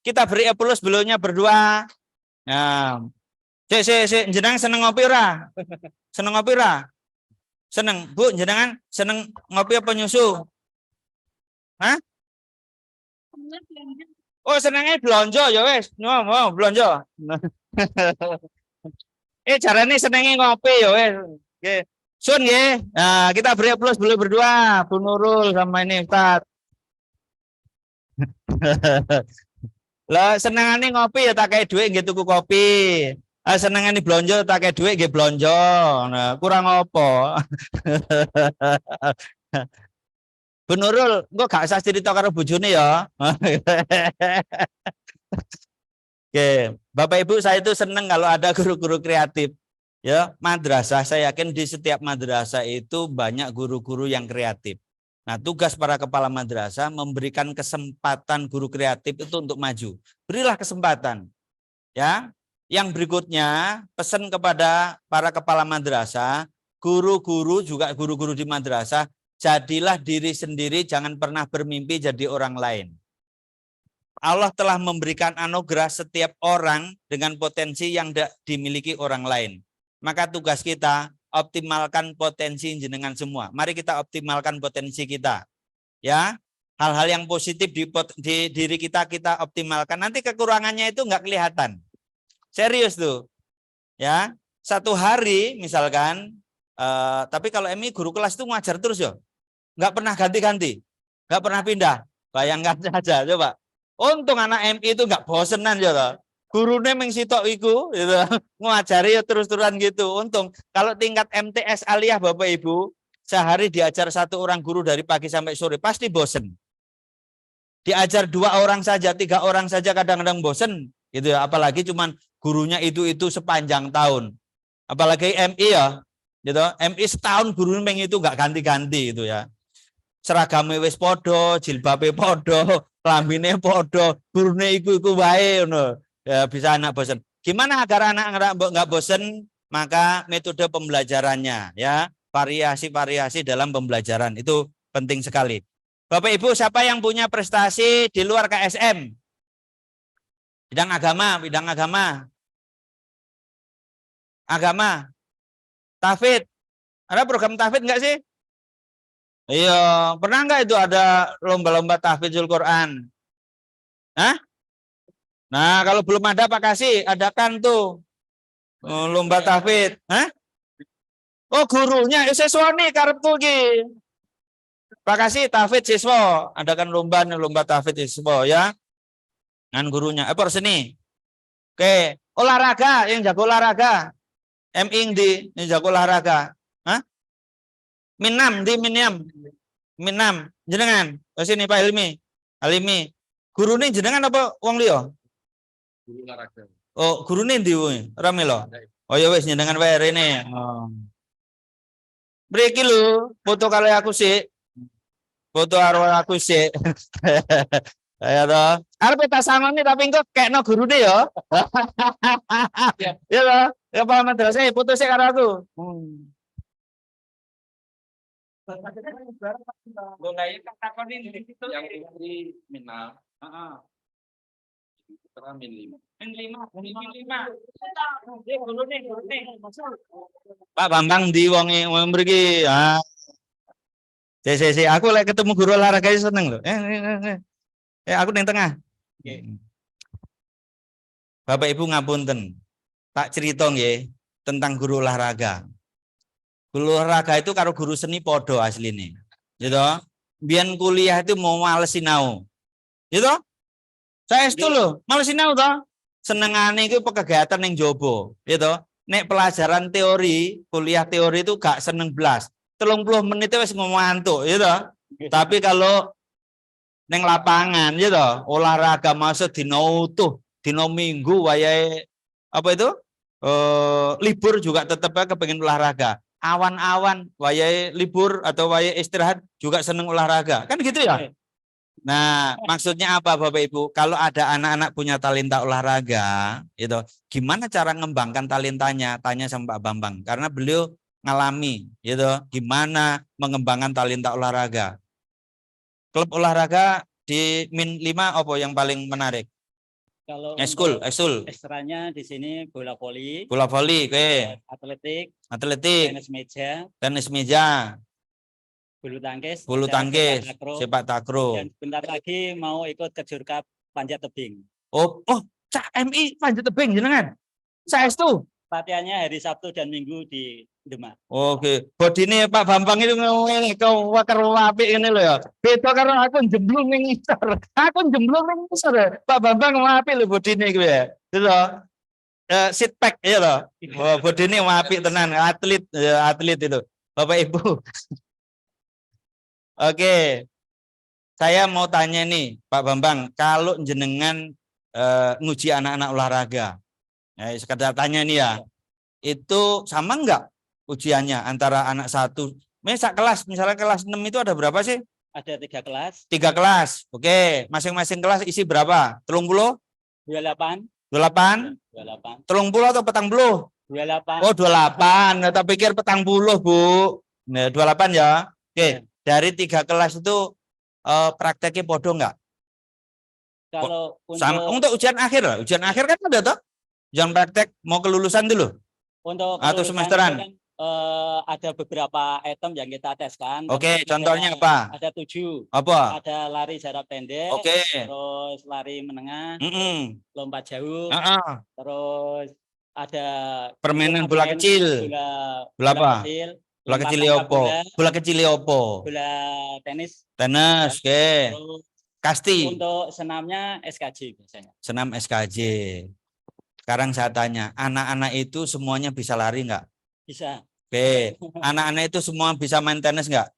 Kita beri aplaus belumnya berdua. Nah, jenengan seneng ngopi ora? Seneng ngopi ora? Seneng, Bu, jenengan seneng ngopi apa nyusu? Hah? Oh, senengnya blonjo ya wes. Mau blonjo. Caranya senengnya ngopi ya wes. Oke. Sun ya. Nah, kita beri aplaus dulu berdua, Bu Nurul sama ini Ustaz. Lah senengane ngopi ya tak kayak duit nggih tuku kopi. Senengane blonjo tak kayak duit nggih blonjo. Nah, kurang apa? Bu Nurul, engko gak usah cerita karo bojone ya. Oke, Bapak Ibu saya itu seneng kalau ada guru-guru kreatif. Ya, madrasah saya yakin di setiap madrasah itu banyak guru-guru yang kreatif. Nah, tugas para kepala madrasah memberikan kesempatan guru kreatif itu untuk maju. Berilah kesempatan. Ya. Yang berikutnya, pesan kepada para kepala madrasah, guru-guru juga guru-guru di madrasah, jadilah diri sendiri, jangan pernah bermimpi jadi orang lain. Allah telah memberikan anugerah setiap orang dengan potensi yang tidak dimiliki orang lain. Maka tugas kita optimalkan potensi jenengan semua. Mari kita optimalkan potensi kita. Ya, hal-hal yang positif di diri kita optimalkan. Nanti kekurangannya itu nggak kelihatan. Serius tuh. Ya, satu hari misalkan, tapi kalau MI guru kelas itu ngajar terus ya. Nggak pernah ganti-ganti. Nggak pernah pindah. Bayangkan saja coba. Untung anak MI itu nggak bosenan ya toh. Gurunya mengsitok iku gitu. Ngajari ya terus-terusan gitu. Untung kalau tingkat MTS aliyah Bapak Ibu, sehari diajar satu orang guru dari pagi sampai sore pasti bosen. Diajar 2 orang saja, 3 orang saja kadang-kadang bosen gitu ya. Apalagi cuman gurunya itu sepanjang tahun. Apalagi MI ya, gitu. MI setahun gurunya itu nggak ganti-ganti itu ya. Seragamnya wis podo, jilbabe podo, lambine podo, gurune iku wae ngono. Ya bisa anak bosen. Gimana agar anak nggak bosen? Maka metode pembelajarannya ya, variasi-variasi dalam pembelajaran itu penting sekali. Bapak Ibu, siapa yang punya prestasi di luar KSM? Bidang agama. Agama. Tahfidz. Ada program tahfidz enggak sih? Iya, pernah enggak itu ada lomba-lomba tahfidzul Quran? Hah? Nah, kalau belum ada Pak Kasih, adakan tuh lomba tahfidz. Hah? Oh, gurunya siswa nih karep tuh ki. Pak Kasih tahfidz siswa, adakan lomba tahfidz siswa ya. Dengan gurunya. Seni. Oke, olahraga, yang jago olahraga. MI yang jago olahraga. Hah? Minam. Minam. Jenengan. Ke sini Pak Alimi. Guru ini jenengan apa wong liya? Guru olahraga. Oh, guru ini ndi rame lho. Oh ya wis jenengan wae rene. Oh. Mriki lho, foto kali aku sih. Foto karo aku sih. Ya toh. Arep tak sangoni tapi engko kekno gurune ya. Ya toh. Ya Pak madrasah foto sik karo aku. Lho lah iki takoni itu yang putri minal. Heeh. Putra min 5. Pak Bambang di wonge mriki. Ah. Aku lek ketemu guru olahraga seneng lho. Aku yang tengah. Bapak Ibu ngapunten. Tak cerita nggih tentang guru olahraga. Guru olahraga itu karo guru seni podo asline. Gitu. Biyen kuliah itu mau males sinau. Gitu. Saya itu loh, males sinau toh. Senengane iku kegiatan ning jaba, gitu. Nek pelajaran teori, kuliah teori itu gak seneng blas. 30 menit wis ngantuk, gitu. Tapi kalau neng lapangan gitu, olahraga masuk dino utuh, dino minggu wayahe apa itu? Libur juga tetap kepengen olahraga. Awan-awan wayahe libur atau wayahe istirahat juga seneng olahraga. Kan gitu ya? Nah, maksudnya apa Bapak Ibu? Kalau ada anak-anak punya talenta olahraga, itu gimana cara ngembangkan talentanya? Tanya sama Pak Bambang karena beliau ngalami gitu, gimana mengembangkan talenta olahraga. Klub olahraga di min 5 apa yang paling menarik? Kalau ekskul. Ekstranya di sini bola voli, oke. atletik, tenis meja, bulu tangkis, sepak takraw. Dan bentar lagi mau ikut ke Jurkap panjat tebing. Oh, Cak MI panjat tebing jenengan. Saya itu. Latihannya hari Sabtu dan Minggu di Demak. Oke, bodine Pak Bambang itu ngene kau karo apik ngene lho ya. Beda karo aku jemblung ning ngisor. Aku jemblung ning ngisor. Pak Bambang apik lho bodine iku ya. Gitu. Sit pack ya lho. Oh, bodine apik tenan, atlet itu. Bapak Ibu. Oke. Saya mau tanya nih, Pak Bambang, kalau jenengan nguji anak-anak olahraga. Sekedar tanya nih ya. Itu sama enggak ujiannya antara anak satu, misalnya kelas 6 itu ada berapa sih? Ada 3 kelas. 3 kelas. Oke, masing-masing kelas isi berapa? 30? 28. 28, 28, 30 atau 40? 28. Oh 28, nah, tak pikir 40 Bu. Nah, 28 ya. Oke, dari 3 kelas itu prakteknya podo enggak? Kalau Sama untuk untuk ujian akhir lah. Ujian akhir kan ada toh? Ujian praktek mau kelulusan dulu atau kelulusan semesteran? itu kan, ada beberapa item yang kita teskan. Oke, Terus contohnya apa? Ada 7. Apa? Ada lari jarak pendek, Oke. terus lari menengah, lompat jauh, terus ada Permainan bola main kecil. Bola apa? kecil, Bola lempar kecil tangkap opo? Bola kecil opo? bola tenis. Tenis, oke. Terus Kasti. untuk senamnya SKJ biasanya. Senam SKJ. Sekarang saya tanya, anak-anak itu semuanya bisa lari enggak? Bisa. Oke. Anak-anak itu semua bisa main tenis enggak?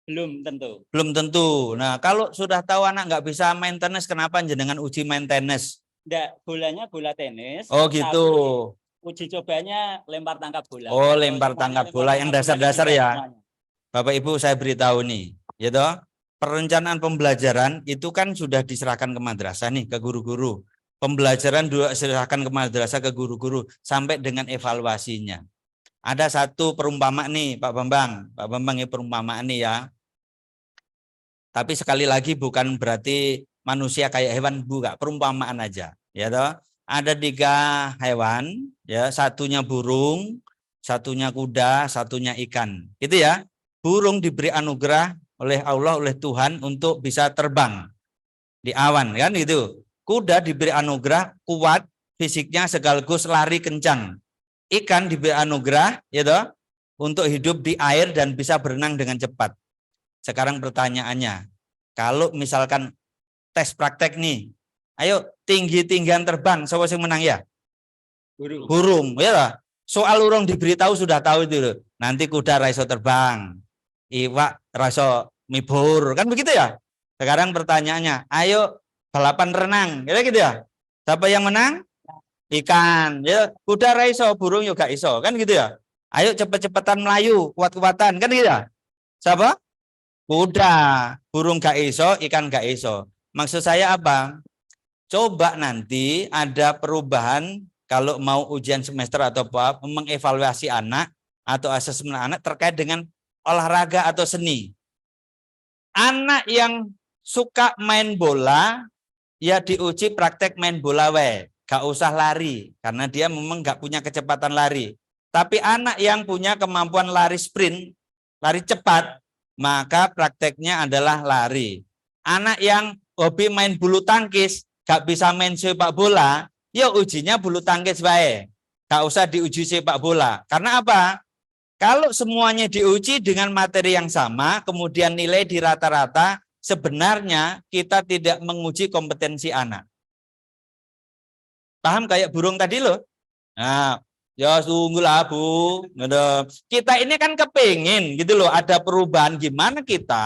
Belum tentu. Belum tentu. Nah, kalau sudah tahu anak nggak bisa main tenis, kenapa jenengan uji main tenis? Enggak, bolanya bola tenis. Oh gitu. Uji cobanya lempar tangkap bola. Oh, lempar tangkap bola yang dasar-dasar ya. Semuanya. Bapak Ibu saya beritahu nih, gitu. Perencanaan pembelajaran itu kan sudah diserahkan ke madrasah nih, ke guru-guru. Pembelajaran juga diserahkan ke madrasah, ke guru-guru sampai dengan evaluasinya. Ada satu perumpamaan nih, Pak Bambang. Pak Bambang ini perumpamaan nih ya. Tapi sekali lagi bukan berarti manusia kayak hewan, bukan, perumpamaan aja, ya toh. Ada 3 hewan, ya, satunya burung, satunya kuda, satunya ikan. Gitu ya. Burung diberi anugerah oleh Allah, oleh Tuhan untuk bisa terbang di awan, kan gitu. Kuda diberi anugerah kuat fisiknya sekaligus lari kencang. Ikan diberi anugerah, ya toh, untuk hidup di air dan bisa berenang dengan cepat. Sekarang pertanyaannya, kalau misalkan tes praktek nih, ayo tinggi-tinggian terbang, siapa yang menang ya? Burung. Burung, ya lah. Soal urung diberitahu sudah tahu itu loh. Nanti kuda raiso terbang, iwak raiso mibur, kan begitu ya? Sekarang pertanyaannya, ayo balapan renang, gitu ya? Siapa yang menang? Ikan, ya. Kuda raiso, burung juga iso, kan gitu ya? Ayo cepet-cepetan melayu, kuat-kuatan, kan gitu ya? Siapa? Kuda, burung gak iso, ikan gak iso. Maksud saya apa? Coba nanti ada perubahan kalau mau ujian semester atau apa, mengevaluasi anak atau asesmen anak terkait dengan olahraga atau seni. Anak yang suka main bola, ya diuji praktek main bola we. Gak usah lari, karena dia memang gak punya kecepatan lari. Tapi anak yang punya kemampuan lari sprint, lari cepat, maka prakteknya adalah lari. Anak yang hobi main bulu tangkis, gak bisa main sepak bola, ya ujinya bulu tangkis baik. Gak usah diuji sepak bola. Karena apa? Kalau semuanya diuji dengan materi yang sama, kemudian nilai di rata-rata, sebenarnya kita tidak menguji kompetensi anak. Paham kayak burung tadi loh? Nah, ya sungguhlah Bu. Kita ini kan kepingin gitu loh, ada perubahan. Gimana kita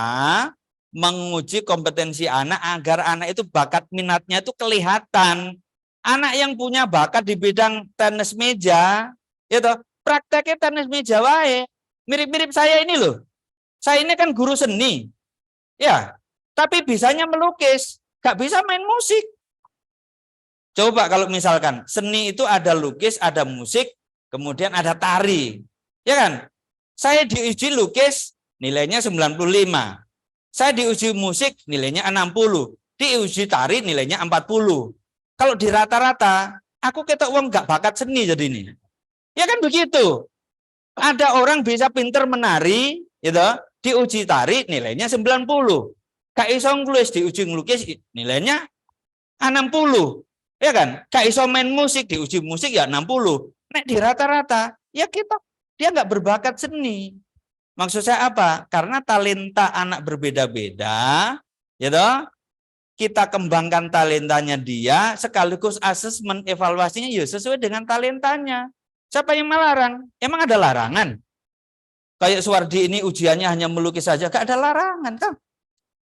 menguji kompetensi anak agar anak itu bakat minatnya itu kelihatan. Anak yang punya bakat di bidang tenis meja, gitu, prakteknya tenis meja wae. Mirip-mirip saya ini loh. Saya ini kan guru seni. Ya, tapi bisanya melukis, gak bisa main musik. Coba kalau misalkan seni itu ada lukis, ada musik, kemudian ada tari. Ya kan? Saya diuji lukis nilainya 95. Saya diuji musik nilainya 60. Diuji tari nilainya 40. Kalau di rata-rata, aku ketok wong gak bakat seni jadi ini. Ya kan begitu. Ada orang bisa pinter menari, gitu, diuji tari nilainya 90. Kak iso ngelukis diuji ngelukis nilainya 60. Ya kan? Kak iso main musik diuji musik ya 60. Nek di rata-rata ya dia nggak berbakat seni. Maksud saya apa? Karena talenta anak berbeda-beda, ya toh? Kita kembangkan talentanya dia, sekaligus asesmen evaluasinya ya sesuai dengan talentanya. Siapa yang melarang? Emang ada larangan? Kayak Suwardi ini ujiannya hanya melukis saja, gak ada larangan kan?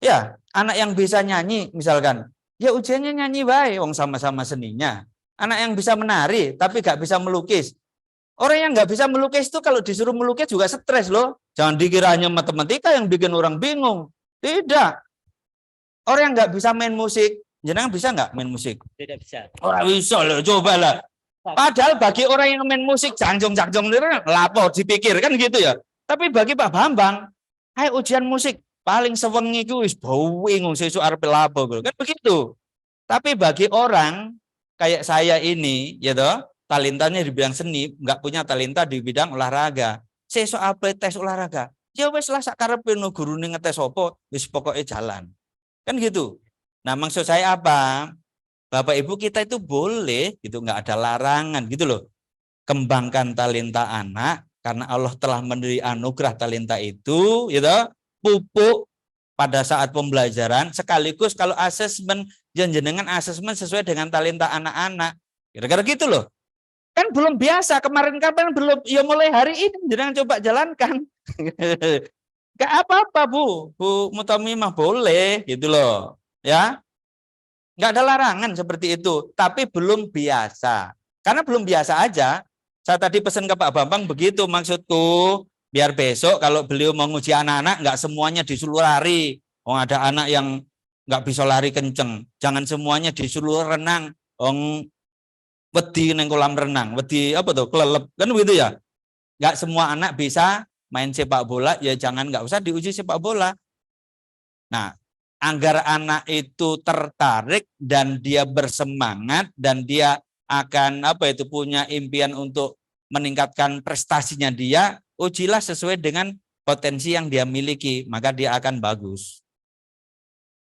Ya, anak yang bisa nyanyi misalkan, ya ujiannya nyanyi baik, wong sama-sama seninya. Anak yang bisa menari tapi gak bisa melukis. Orang yang gak bisa melukis itu kalau disuruh melukis juga stres loh. Jangan dikira hanya matematika yang bikin orang bingung. Tidak. Orang yang gak bisa main musik, Jenengan bisa nggak main musik? Tidak bisa. Orang bisa loh, coba lah. Padahal bagi orang yang main musik jangjong-jangjong itu lapor dipikir kan gitu ya. Tapi bagi Pak Bambang, ayo ujian musik paling sewengi ku wis bawing sesuk arep lapo kan begitu. Tapi bagi orang kayak saya ini, ya toh, talentanya di bidang seni, nggak punya talenta di bidang olahraga. Sesuk apa tes olahraga? Ya wis lah sakarepe no gurune ngetes apa, wis pokoke jalan. Kan gitu. Nah, maksud saya apa? Bapak Ibu kita itu boleh gitu, nggak ada larangan gitu loh. Kembangkan talenta anak karena Allah telah memberi anugerah talenta itu, gitu. Pupuk pada saat pembelajaran sekaligus kalau asesmen jenengan asesmen sesuai dengan talenta anak-anak. Kira-kira gitu loh. Kan belum biasa, kemarin belum, ya mulai hari ini jangan coba jalankan. Gak apa-apa Bu Mutamimah boleh gitu loh. Ya. Nggak ada larangan seperti itu, tapi belum biasa. Karena belum biasa aja. Saya tadi pesan ke Pak Bambang begitu maksudku, biar besok kalau beliau mau nguji anak-anak nggak semuanya disuruh lari. Oh, ada anak yang nggak bisa lari kenceng, jangan semuanya disuruh renang. Wedi neng kolam renang, wedi apa tuh kelelep kan begitu ya. Nggak semua anak bisa main sepak bola, ya jangan nggak usah diuji sepak bola. Nah, agar anak itu tertarik dan dia bersemangat dan dia akan punya impian untuk meningkatkan prestasinya dia, ujilah sesuai dengan potensi yang dia miliki, maka dia akan bagus.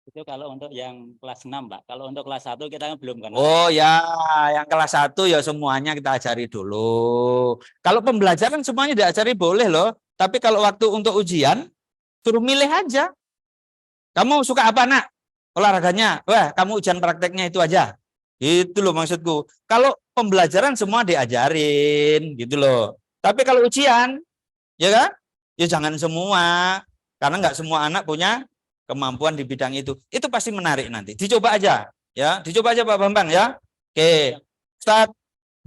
Itu kalau untuk yang kelas 6, Pak. Kalau untuk kelas 1 kita kan belum kan. Oh ya, yang kelas 1 ya semuanya kita ajari dulu. Kalau pembelajaran semuanya diajari boleh loh, tapi kalau waktu untuk ujian suruh milih aja. Kamu suka apa nak? Olahraganya. Wah, kamu ujian prakteknya itu aja. Itu loh maksudku. Kalau pembelajaran semua diajarin gitu loh. Tapi kalau ujian, ya kan? Ya jangan semua. Karena nggak semua anak punya kemampuan di bidang itu. Itu pasti menarik nanti. Dicoba aja. Ya, dicoba aja Pak Bambang ya. Oke. Ustaz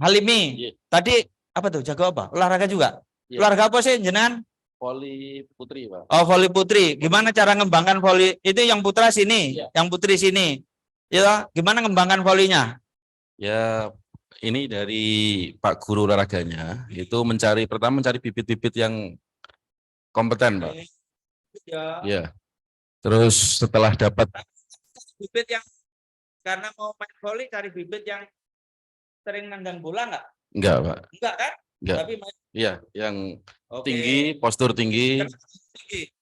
Halimi. Tadi apa tuh? Jago apa? Olahraga juga? Olahraga apa sih jenengan? Voli putri, Pak. Oh, voli putri. Gimana cara ngembangkan voli? Itu yang putra sini, yang putri sini. Ya, gimana ngembangkan volinya? Ya, ini dari Pak Guru olahraganya, itu pertama mencari bibit-bibit yang kompeten, Pak. Ya. Terus setelah dapat bibit yang karena mau main voli cari bibit yang sering nendang bola nggak? Enggak, Pak. Enggak kan? Enggak. Tapi main... Iya, yang tinggi, postur tinggi.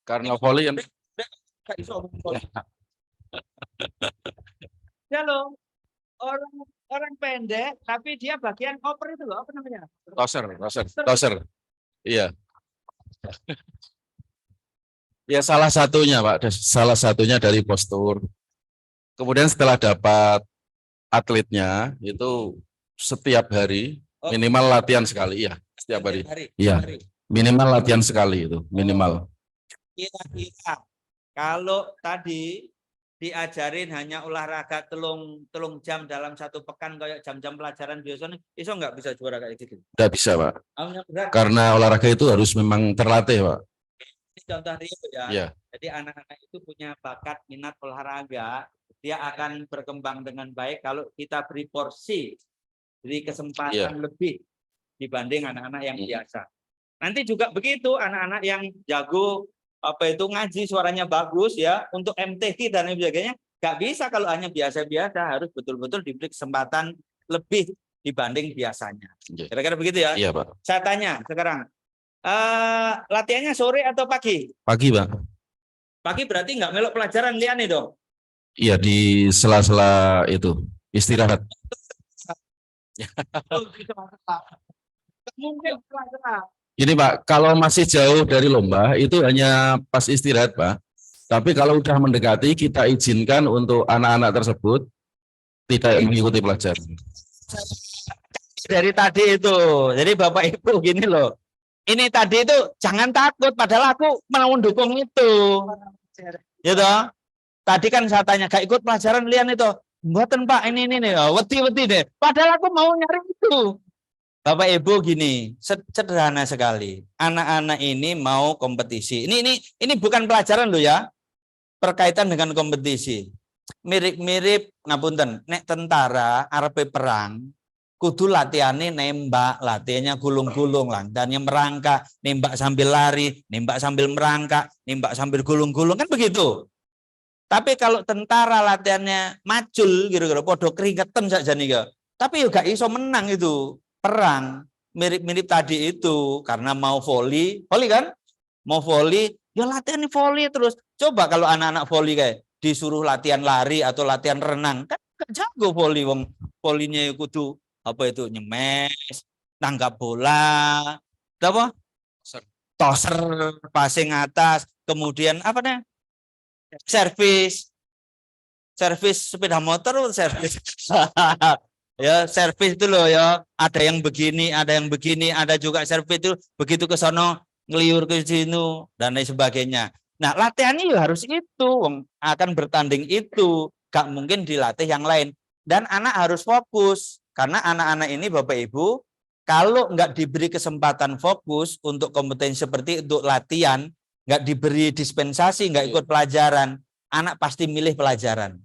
Karena voli yang ya loh, orang pendek tapi dia bagian oper itu loh, apa namanya? toser. Iya. Ya salah satunya Pak, salah satunya dari postur. Kemudian setelah dapat atletnya itu setiap hari minimal latihan sekali, ya setiap hari. Iya, minimal latihan sekali itu minimal. Kira-kira kalau tadi diajarin hanya olahraga telung jam dalam satu pekan kayak jam-jam pelajaran biasanya, iso nggak bisa juara kayak gitu? Nggak bisa Pak, karena olahraga itu harus memang terlatih Pak. Ini contoh real ya. Yeah. Jadi anak-anak itu punya bakat minat olahraga, dia akan berkembang dengan baik kalau kita beri porsi, beri kesempatan lebih dibanding anak-anak yang biasa. Nanti juga begitu anak-anak yang jago ngaji suaranya bagus ya untuk MTQ dan sebagainya, nggak bisa kalau hanya biasa-biasa, harus betul-betul diberi kesempatan lebih dibanding biasanya. Kira-kira begitu ya? Iya Pak. Saya tanya sekarang, latihannya sore atau pagi? Pagi Pak. Pagi berarti nggak melok pelajaran lian nih dong? Iya, di sela-sela itu istirahat. Mungkin Ini Pak, kalau masih jauh dari lomba itu hanya pas istirahat Pak. Tapi kalau udah mendekati kita izinkan untuk anak-anak tersebut tidak mengikuti pelajaran. Dari tadi itu, jadi Bapak Ibu gini loh. Ini tadi itu jangan takut, padahal aku mau mendukung itu. Gitu. Tadi kan saya tanya, gak ikut pelajaran lian itu. Mboten Pak, ini nih, wedi-wedi deh. Padahal aku mau nyari itu. Bapak Ibu gini, sederhana sekali. Anak-anak ini mau kompetisi. Ini bukan pelajaran loh ya. Berkaitan dengan kompetisi. mirip-mirip ngapunten, nek tentara arepe perang kudu latihannya nembak, latihannya gulung-gulung, latihannya merangkak, nembak sambil lari, nembak sambil merangkak, nembak sambil gulung-gulung, kan begitu. Tapi kalau tentara latihannya macul gitu-gitu, podo keringetan saja nih, tapi juga iso menang itu perang. Mirip-mirip tadi itu, karena mau volley kan? Mau volley, ya latihan volley terus. Coba kalau anak-anak volley kayak disuruh latihan lari atau latihan renang, kan gak jago volley, wong volleynya kudu apa itu nyemes, tanggap bola, apa? Toser, passing atas, kemudian apa nih? Servis sepeda motor, servis. Ya, servis itu loh ya, ada yang begini, ada juga servis itu begitu ke sono ngeliur ke sini dan lain sebagainya. Nah, latihannya ya harus itu, akan bertanding itu, gak mungkin dilatih yang lain. Dan anak harus fokus, karena anak-anak ini Bapak Ibu, kalau nggak diberi kesempatan fokus untuk kompetensi seperti untuk latihan, nggak diberi dispensasi, nggak ikut pelajaran, anak pasti milih pelajaran.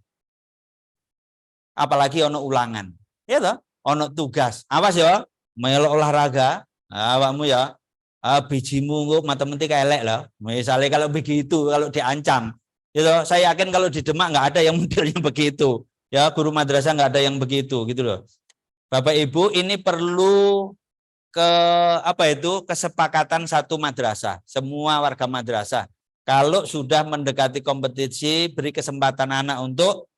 Apalagi ono ulangan, ya toh, ono tugas. Awas ya, melo olahraga, awakmu ya. Bijimu kok matematika elek lah. Misalnya kalau begitu, kalau diancam, gitu. Saya yakin kalau di Demak nggak ada yang modelnya begitu. Ya, guru madrasah nggak ada yang begitu, gitu loh. Bapak Ibu, ini perlu kesepakatan satu madrasah, semua warga madrasah. Kalau sudah mendekati kompetisi, beri kesempatan anak untuk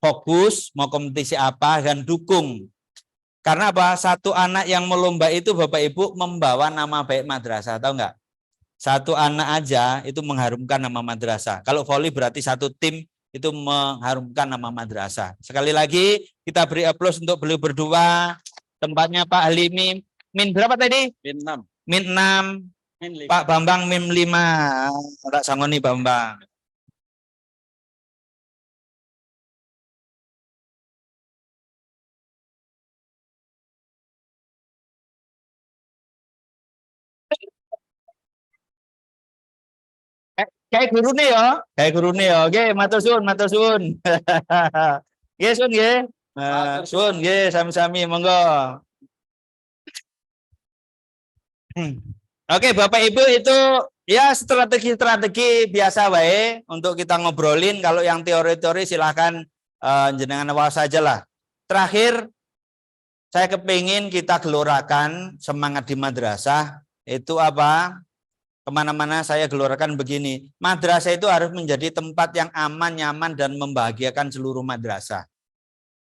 fokus, mau kompetisi apa, dan dukung. Karena apa? Satu anak yang melomba itu Bapak Ibu membawa nama baik madrasah, tahu nggak? Satu anak aja itu mengharumkan nama madrasah. Kalau voli berarti satu tim itu mengharumkan nama madrasah. Sekali lagi kita beri aplaus untuk beliau berdua. Tempatnya Pak Halimi. Min berapa tadi? Min 6. Min 6. Pak Bambang min 5. Tak sangoni Bambang. Kayak guru nih ya. Oke, matur suwun. Nggih, sun nggih. Sun nggih, sami-sami monggo. Oke, Bapak Ibu, itu ya strategi biasa wae untuk kita ngobrolin. Kalau yang teori-teori silahkan jenengan awal saja lah. Terakhir, saya kepingin kita gelorakan semangat di madrasah. Itu apa? Kemana-mana saya gelorakan begini, madrasah itu harus menjadi tempat yang aman, nyaman, dan membahagiakan seluruh madrasah.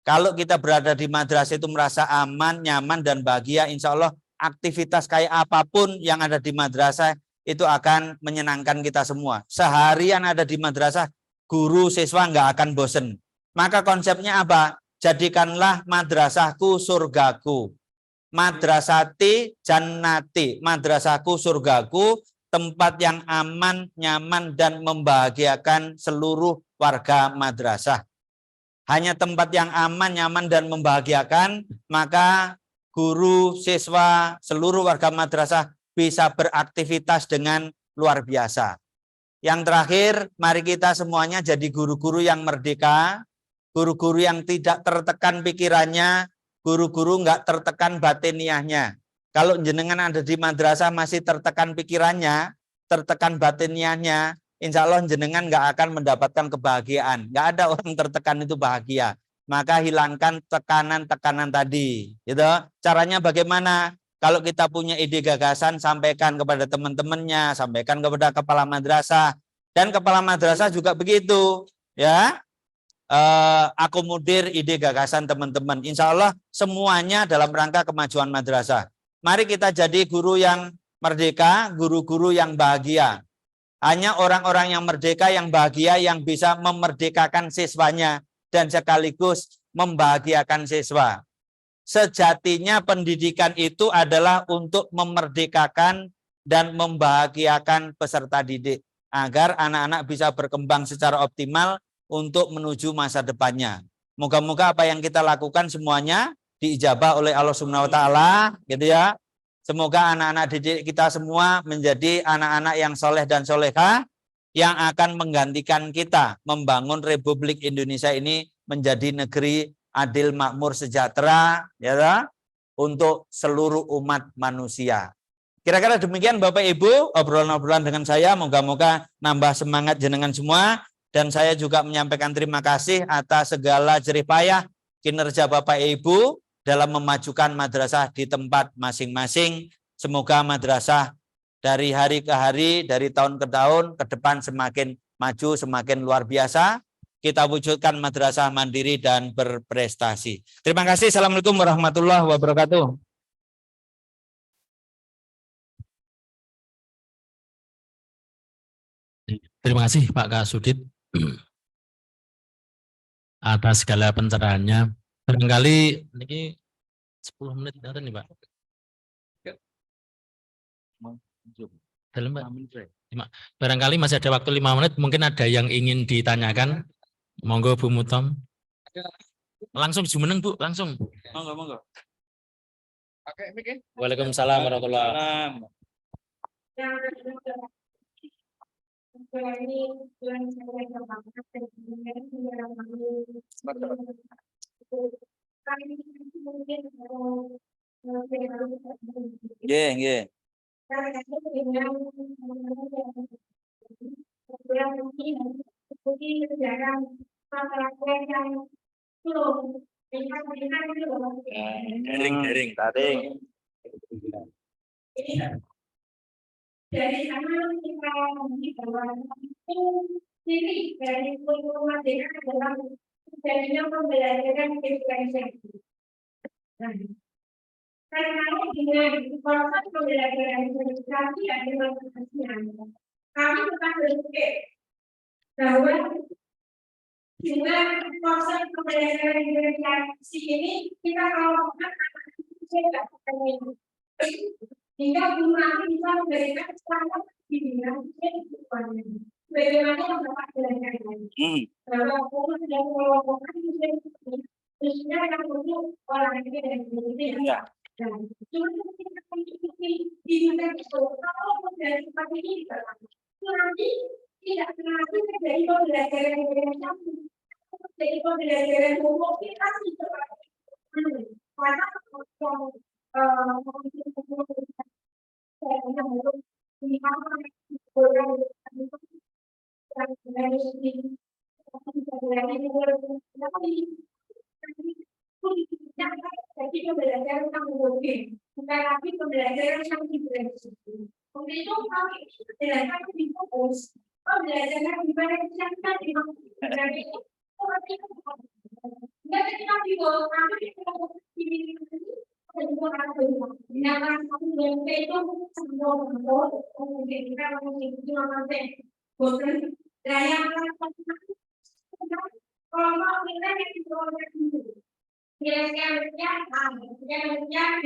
Kalau kita berada di madrasah itu merasa aman, nyaman, dan bahagia, insya Allah aktivitas kayak apapun yang ada di madrasah itu akan menyenangkan kita semua. Seharian ada di madrasah, guru, siswa nggak akan bosen. Maka konsepnya apa? Jadikanlah madrasahku surgaku. Madrasati jannati, madrasahku surgaku, tempat yang aman, nyaman, dan membahagiakan seluruh warga madrasah. Hanya tempat yang aman, nyaman, dan membahagiakan, maka guru, siswa, seluruh warga madrasah bisa beraktivitas dengan luar biasa. Yang terakhir, mari kita semuanya jadi guru-guru yang merdeka, guru-guru yang tidak tertekan pikirannya, guru-guru nggak tertekan batiniahnya. Kalau jenengan ada di madrasah masih tertekan pikirannya, tertekan batiniahnya, insya Allah jenengan nggak akan mendapatkan kebahagiaan. Nggak ada orang tertekan itu bahagia. Maka hilangkan tekanan-tekanan tadi. Gitu. Caranya bagaimana? Kalau kita punya ide gagasan, sampaikan kepada teman-temannya, sampaikan kepada kepala madrasah. Dan kepala madrasah juga begitu. Ya, akomodir ide gagasan teman-teman. Insya Allah semuanya dalam rangka kemajuan madrasah. Mari kita jadi guru yang merdeka, guru-guru yang bahagia. Hanya orang-orang yang merdeka, yang bahagia, yang bisa memerdekakan siswanya dan sekaligus membahagiakan siswa. Sejatinya pendidikan itu adalah untuk memerdekakan dan membahagiakan peserta didik agar anak-anak bisa berkembang secara optimal untuk menuju masa depannya. Moga-moga apa yang kita lakukan semuanya diijabah oleh Allah Subhanahu wa taala, gitu ya. Semoga anak-anak didik kita semua menjadi anak-anak yang soleh dan solehah, yang akan menggantikan kita membangun Republik Indonesia ini menjadi negeri adil, makmur, sejahtera, ya, untuk seluruh umat manusia. Kira-kira demikian Bapak Ibu obrolan-obrolan dengan saya, moga-moga nambah semangat jenengan semua, dan saya juga menyampaikan terima kasih atas segala jerih payah kinerja Bapak Ibu dalam memajukan madrasah di tempat masing-masing. Semoga madrasah dari hari ke hari, dari tahun ke tahun, ke depan semakin maju, semakin luar biasa. Kita wujudkan madrasah mandiri dan berprestasi. Terima kasih. Assalamualaikum warahmatullahi wabarakatuh. Terima kasih Pak Kasudit atas segala pencerahannya. Barangkali ini 10 menit ada nih Pak. Dalam Pak. Barangkali masih ada waktu 5 menit, mungkin ada yang ingin ditanyakan. Monggo Bu Mutom. Langsung Jumeneng Bu, langsung. Monggo. Waalaikumsalam warahmatullahi wabarakatuh. Nggih. Daring. Dari sana kita bahwa itu ciri dari kurikulum merdeka adalah terjadinya pembelajaran diferensiasi. Nah, karena dengan proses pembelajaran diferensiasi adalah kepastian, kami tetap berpikir bahwa dengan proses pembelajaran diferensiasi ini kita kalau hingga guru nanti bisa memberikan standar pembinaan kehidupannya. Bagaimana mendapat belajarnya? Bahwa guru sudah mengelompokkan khususnya yang perlu olahraga dan sebagainya. Cuma kita mengikuti di dunia itu, kalau pembelajaran seperti ini nanti tidak terlalu terjadi pembelajaran yang campur, jadi pembelajaran umum kita tidak karena pembelajaran yang mungkin bukan lagi pembelajaran yang diferensiasi. Untuk itu kami belajar di fokus pembelajaran diferensiasi dan itu ketika kita yang satu BMP itu semua bentuk kemudian kita mengikuti nomor boten dan yang kalau mau kita yang diproses dulu yang B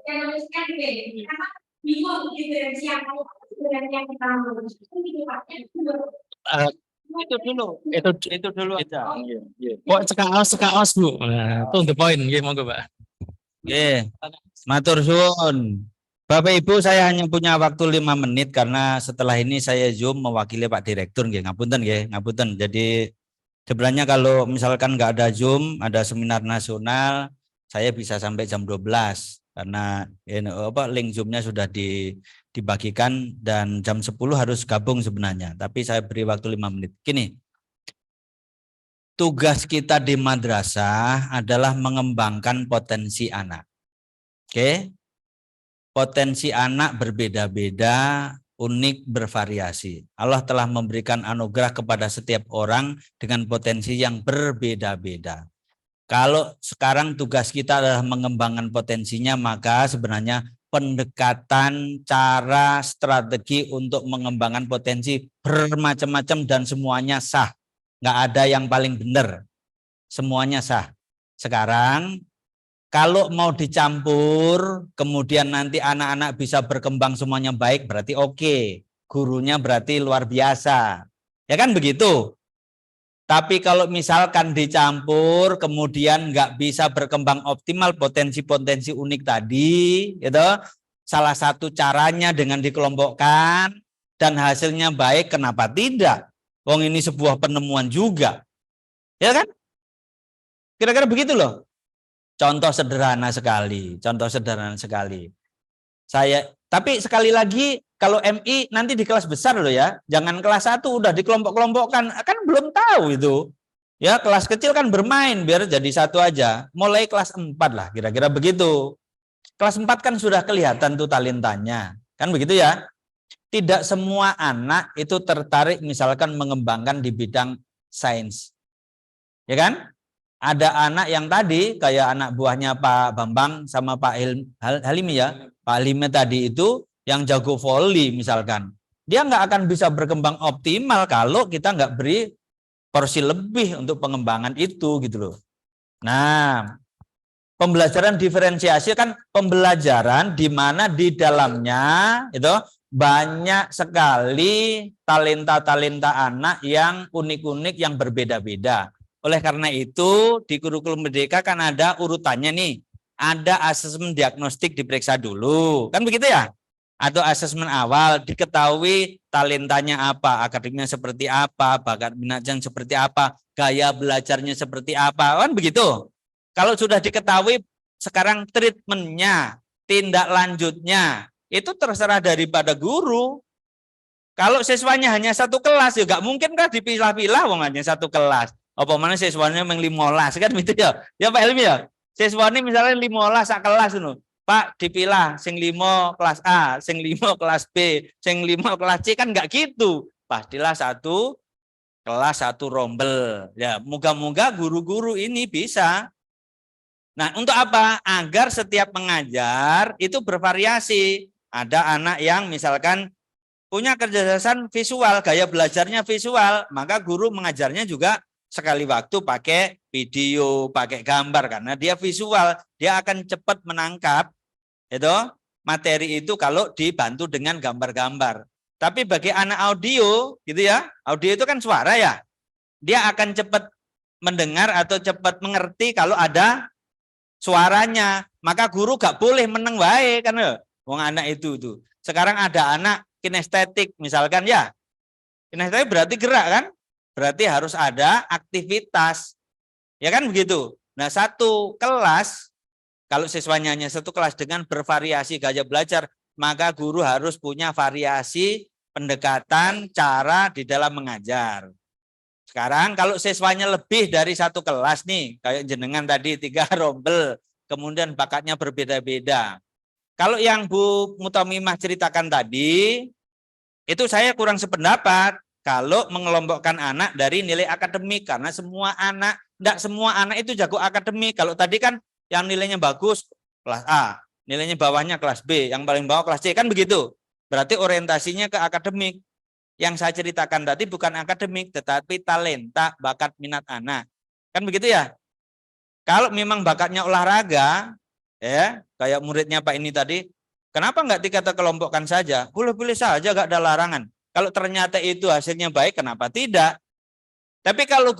karena bingung diferensi yang dengan yang pertama Itu dulu aja. Kok cekaos Bu. Nah, to the point nggih monggo Pak. Nggih. Matur suwun. Bapak Ibu, saya hanya punya waktu 5 menit karena setelah ini saya Zoom mewakili Pak Direktur nggih. Ngapunten. Jadi sebenarnya kalau misalkan nggak ada Zoom, ada seminar nasional, saya bisa sampai jam 12 karena link Zoom-nya sudah dibagikan dan jam 10 harus gabung sebenarnya. Tapi saya beri waktu 5 menit. Gini. Tugas kita di madrasah adalah mengembangkan potensi anak. Oke. Potensi anak berbeda-beda, unik, bervariasi. Allah telah memberikan anugerah kepada setiap orang dengan potensi yang berbeda-beda. Kalau sekarang tugas kita adalah mengembangkan potensinya, maka sebenarnya pendekatan, cara, strategi untuk mengembangkan potensi bermacam-macam dan semuanya sah. Nggak ada yang paling benar. Semuanya sah. Sekarang kalau mau dicampur, kemudian nanti anak-anak bisa berkembang semuanya baik, berarti oke. Gurunya berarti luar biasa. Ya kan begitu? Tapi kalau misalkan dicampur, kemudian nggak bisa berkembang optimal potensi-potensi unik tadi, gitu. Salah satu caranya dengan dikelompokkan, dan hasilnya baik, kenapa tidak? Wong ini sebuah penemuan juga. Ya kan? Kira-kira begitu loh. Contoh sederhana sekali, contoh sederhana sekali. Tapi sekali lagi kalau MI nanti di kelas besar loh ya, jangan kelas 1 udah dikelompok-kelompokkan, kan belum tahu itu. Ya, kelas kecil kan bermain biar jadi satu aja. Mulai kelas 4 lah, kira-kira begitu. Kelas 4 kan sudah kelihatan tuh talentanya. Kan begitu ya? Tidak semua anak itu tertarik misalkan mengembangkan di bidang sains. Ya kan? Ada anak yang tadi kayak anak buahnya Pak Bambang sama Pak Halimi ya. Pak Halimi tadi itu yang jago voli misalkan. Dia nggak akan bisa berkembang optimal kalau kita nggak beri porsi lebih untuk pengembangan itu gitu loh. Nah, pembelajaran diferensiasi kan pembelajaran di mana di dalamnya itu banyak sekali talenta-talenta anak yang unik-unik yang berbeda-beda. Oleh karena itu di kurikulum merdeka kan ada urutannya nih. Ada asesmen diagnostik diperiksa dulu. Kan begitu ya? Atau asesmen awal diketahui talentanya apa, akademiknya seperti apa, bakat minatnya seperti apa, gaya belajarnya seperti apa. Kan begitu? Kalau sudah diketahui sekarang treatmentnya, tindak lanjutnya, itu terserah daripada guru. Kalau siswanya hanya satu kelas, ya nggak mungkin kan dipilah-pilah wong hanya satu kelas. Apa mana siswanya meng 15 kan gitu ya. Ya Pak Helmi ya. Siswanya misalnya 15 sak kelas ngono. Pak dipilah sing 5 kelas A, sing 5 kelas B, sing 5 kelas C kan enggak gitu. Pastilah satu kelas satu rombel. Ya, moga-moga guru-guru ini bisa. Nah, untuk apa? Agar setiap mengajar itu bervariasi. Ada anak yang misalkan punya kecerdasan visual, gaya belajarnya visual, maka guru mengajarnya juga sekali waktu pakai video, pakai gambar karena dia visual, dia akan cepat menangkap itu materi itu kalau dibantu dengan gambar-gambar. Tapi bagi anak audio gitu ya, audio itu kan suara ya. Dia akan cepat mendengar atau cepat mengerti kalau ada suaranya. Maka guru gak boleh meneng wae kan ya. Wong anak itu tuh. Sekarang ada anak kinestetik misalkan ya. Kinestetik berarti gerak kan? Berarti harus ada aktivitas. Ya kan begitu. Nah, satu kelas, kalau siswanya hanya satu kelas dengan bervariasi gaya belajar, maka guru harus punya variasi pendekatan cara di dalam mengajar. Sekarang kalau siswanya lebih dari satu kelas nih, kayak jenengan tadi 3 rombel, kemudian bakatnya berbeda-beda. Kalau yang Bu Mutamimah ceritakan tadi, itu saya kurang sependapat. Kalau mengelompokkan anak dari nilai akademik, karena tidak semua anak itu jago akademik. Kalau tadi kan yang nilainya bagus kelas A, nilainya bawahnya kelas B, yang paling bawah kelas C, kan begitu. Berarti orientasinya ke akademik. Yang saya ceritakan tadi bukan akademik, tetapi talenta, bakat, minat anak. Kan begitu ya? Kalau memang bakatnya olahraga, ya kayak muridnya Pak ini tadi, kenapa nggak dikata kelompokkan saja? Boleh-boleh saja, nggak ada larangan. Kalau ternyata itu hasilnya baik, kenapa tidak? Tapi kalau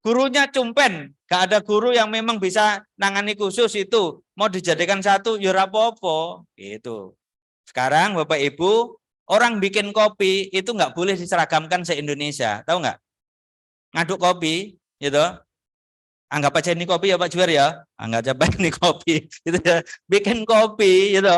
gurunya cumpen, gak ada guru yang memang bisa nangani khusus itu, mau dijadikan satu, ya rapopo. Gitu. Sekarang Bapak Ibu, orang bikin kopi itu nggak boleh diseragamkan se-Indonesia, tahu nggak? Ngaduk kopi, gitu. Anggap aja ini kopi ya Pak Juwer ya, anggap aja ini kopi, gitu ya. Bikin kopi, gitu.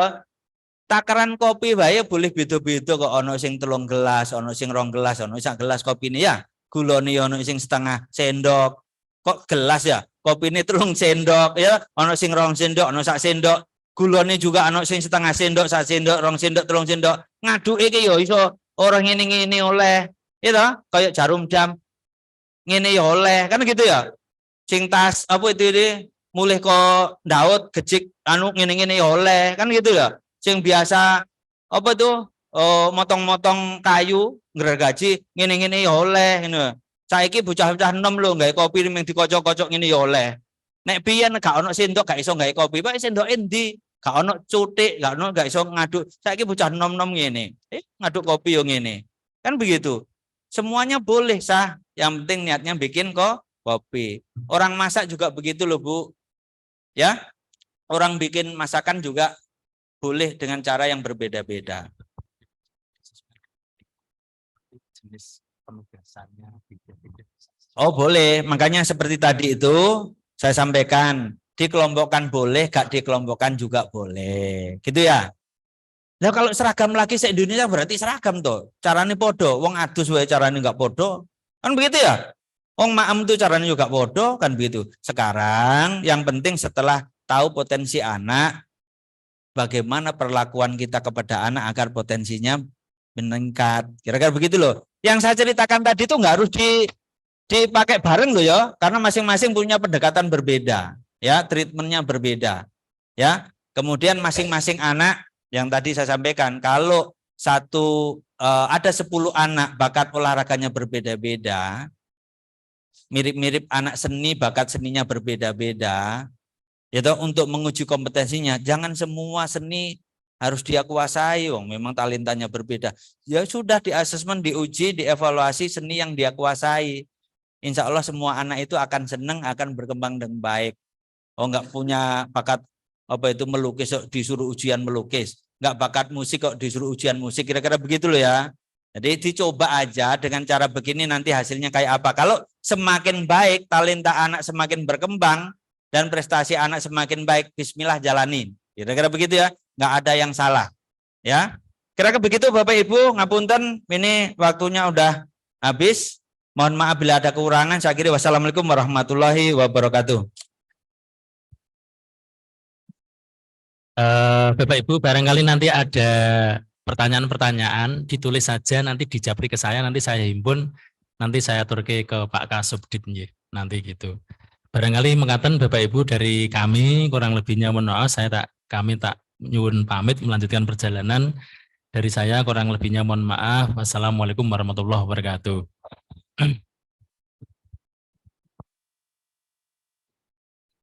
Takaran kopi bae boleh beda-beda kok, ono sing 3 gelas, ono sing 2 gelas, ono sak gelas kopi ini ya. Gulone ono sing setengah sendok. Kok gelas ya? Kopi ini 3 sendok ya, ono sing 2 sendok, ono sak sendok. Gulone juga ono sing setengah sendok, sak sendok, 2 sendok, 3 sendok. Ngaduke iki ya iso orang ngene-ngene oleh. Ya toh, kayak jarum jam. Ngene ya oleh, kan gitu ya. Sing tas apa itu ini mulih kok Daud gejik anu ngene-ngene ya oleh, kan gitu ya. Sing biasa apa tuh motong-motong kayu nggergaji ngene-ngene ya oleh ngono. Saiki bocah-bocah enom lho gawe kopi ning dikocok-kocok ngene ya oleh. Nek biyen gak ono sendok gak iso gawe kopi, Pak sendok endi? Gak ono cutik, gak iso ngaduk. Saiki bocah enom-enom ngene. Ngaduk kopi yo ngene. Kan begitu. Semuanya boleh sah, yang penting niatnya bikin kok kopi. Orang masak juga begitu loh, Bu. Ya. Orang bikin masakan juga boleh dengan cara yang berbeda-beda. jenis penugasannya. Oh boleh, makanya seperti tadi itu saya sampaikan, dikelompokkan boleh, gak dikelompokkan juga boleh, gitu ya. Nah kalau seragam lagi se-Indonesia berarti seragam tuh, caranya podo, wong adus wae caranya nggak podo, kan begitu ya. Wong maem tuh caranya juga podo, kan begitu. Sekarang yang penting setelah tahu potensi anak, bagaimana perlakuan kita kepada anak agar potensinya meningkat. Kira-kira begitu loh. Yang saya ceritakan tadi itu nggak harus dipakai bareng loh ya, karena masing-masing punya pendekatan berbeda, ya, treatmentnya berbeda, ya. Kemudian masing-masing anak yang tadi saya sampaikan, kalau ada 10 anak bakat olahraganya berbeda-beda, mirip-mirip anak seni bakat seninya berbeda-beda, ya toh, untuk menguji kompetensinya, jangan semua seni harus dia kuasai, memang talentanya berbeda. Ya sudah, di asesmen, diuji, dievaluasi seni yang dia kuasai. Insya Allah semua anak itu akan senang, akan berkembang dengan baik. Oh, nggak punya bakat melukis, disuruh ujian melukis. Nggak bakat musik kok disuruh ujian musik. Kira-kira begitu loh ya. Jadi dicoba aja dengan cara begini, nanti hasilnya kayak apa. Kalau semakin baik, talenta anak semakin berkembang dan prestasi anak semakin baik, bismillah jalanin. Kira-kira begitu ya. Nggak ada yang salah. Ya. Kira-kira begitu Bapak Ibu, ngapunten, ini waktunya udah habis. Mohon maaf bila ada kekurangan. Saya kira wassalamualaikum warahmatullahi wabarakatuh. Bapak Ibu, barangkali nanti ada pertanyaan-pertanyaan, ditulis saja, nanti dijabri ke saya, nanti saya himpun, nanti saya turke ke Pak Kasubdit, nanti gitu. Barangkali mengatakan Bapak Ibu dari kami, kurang lebihnya mohon maaf, kami tak nyuwun pamit melanjutkan perjalanan. Dari saya kurang lebihnya mohon maaf. Wassalamualaikum warahmatullahi wabarakatuh.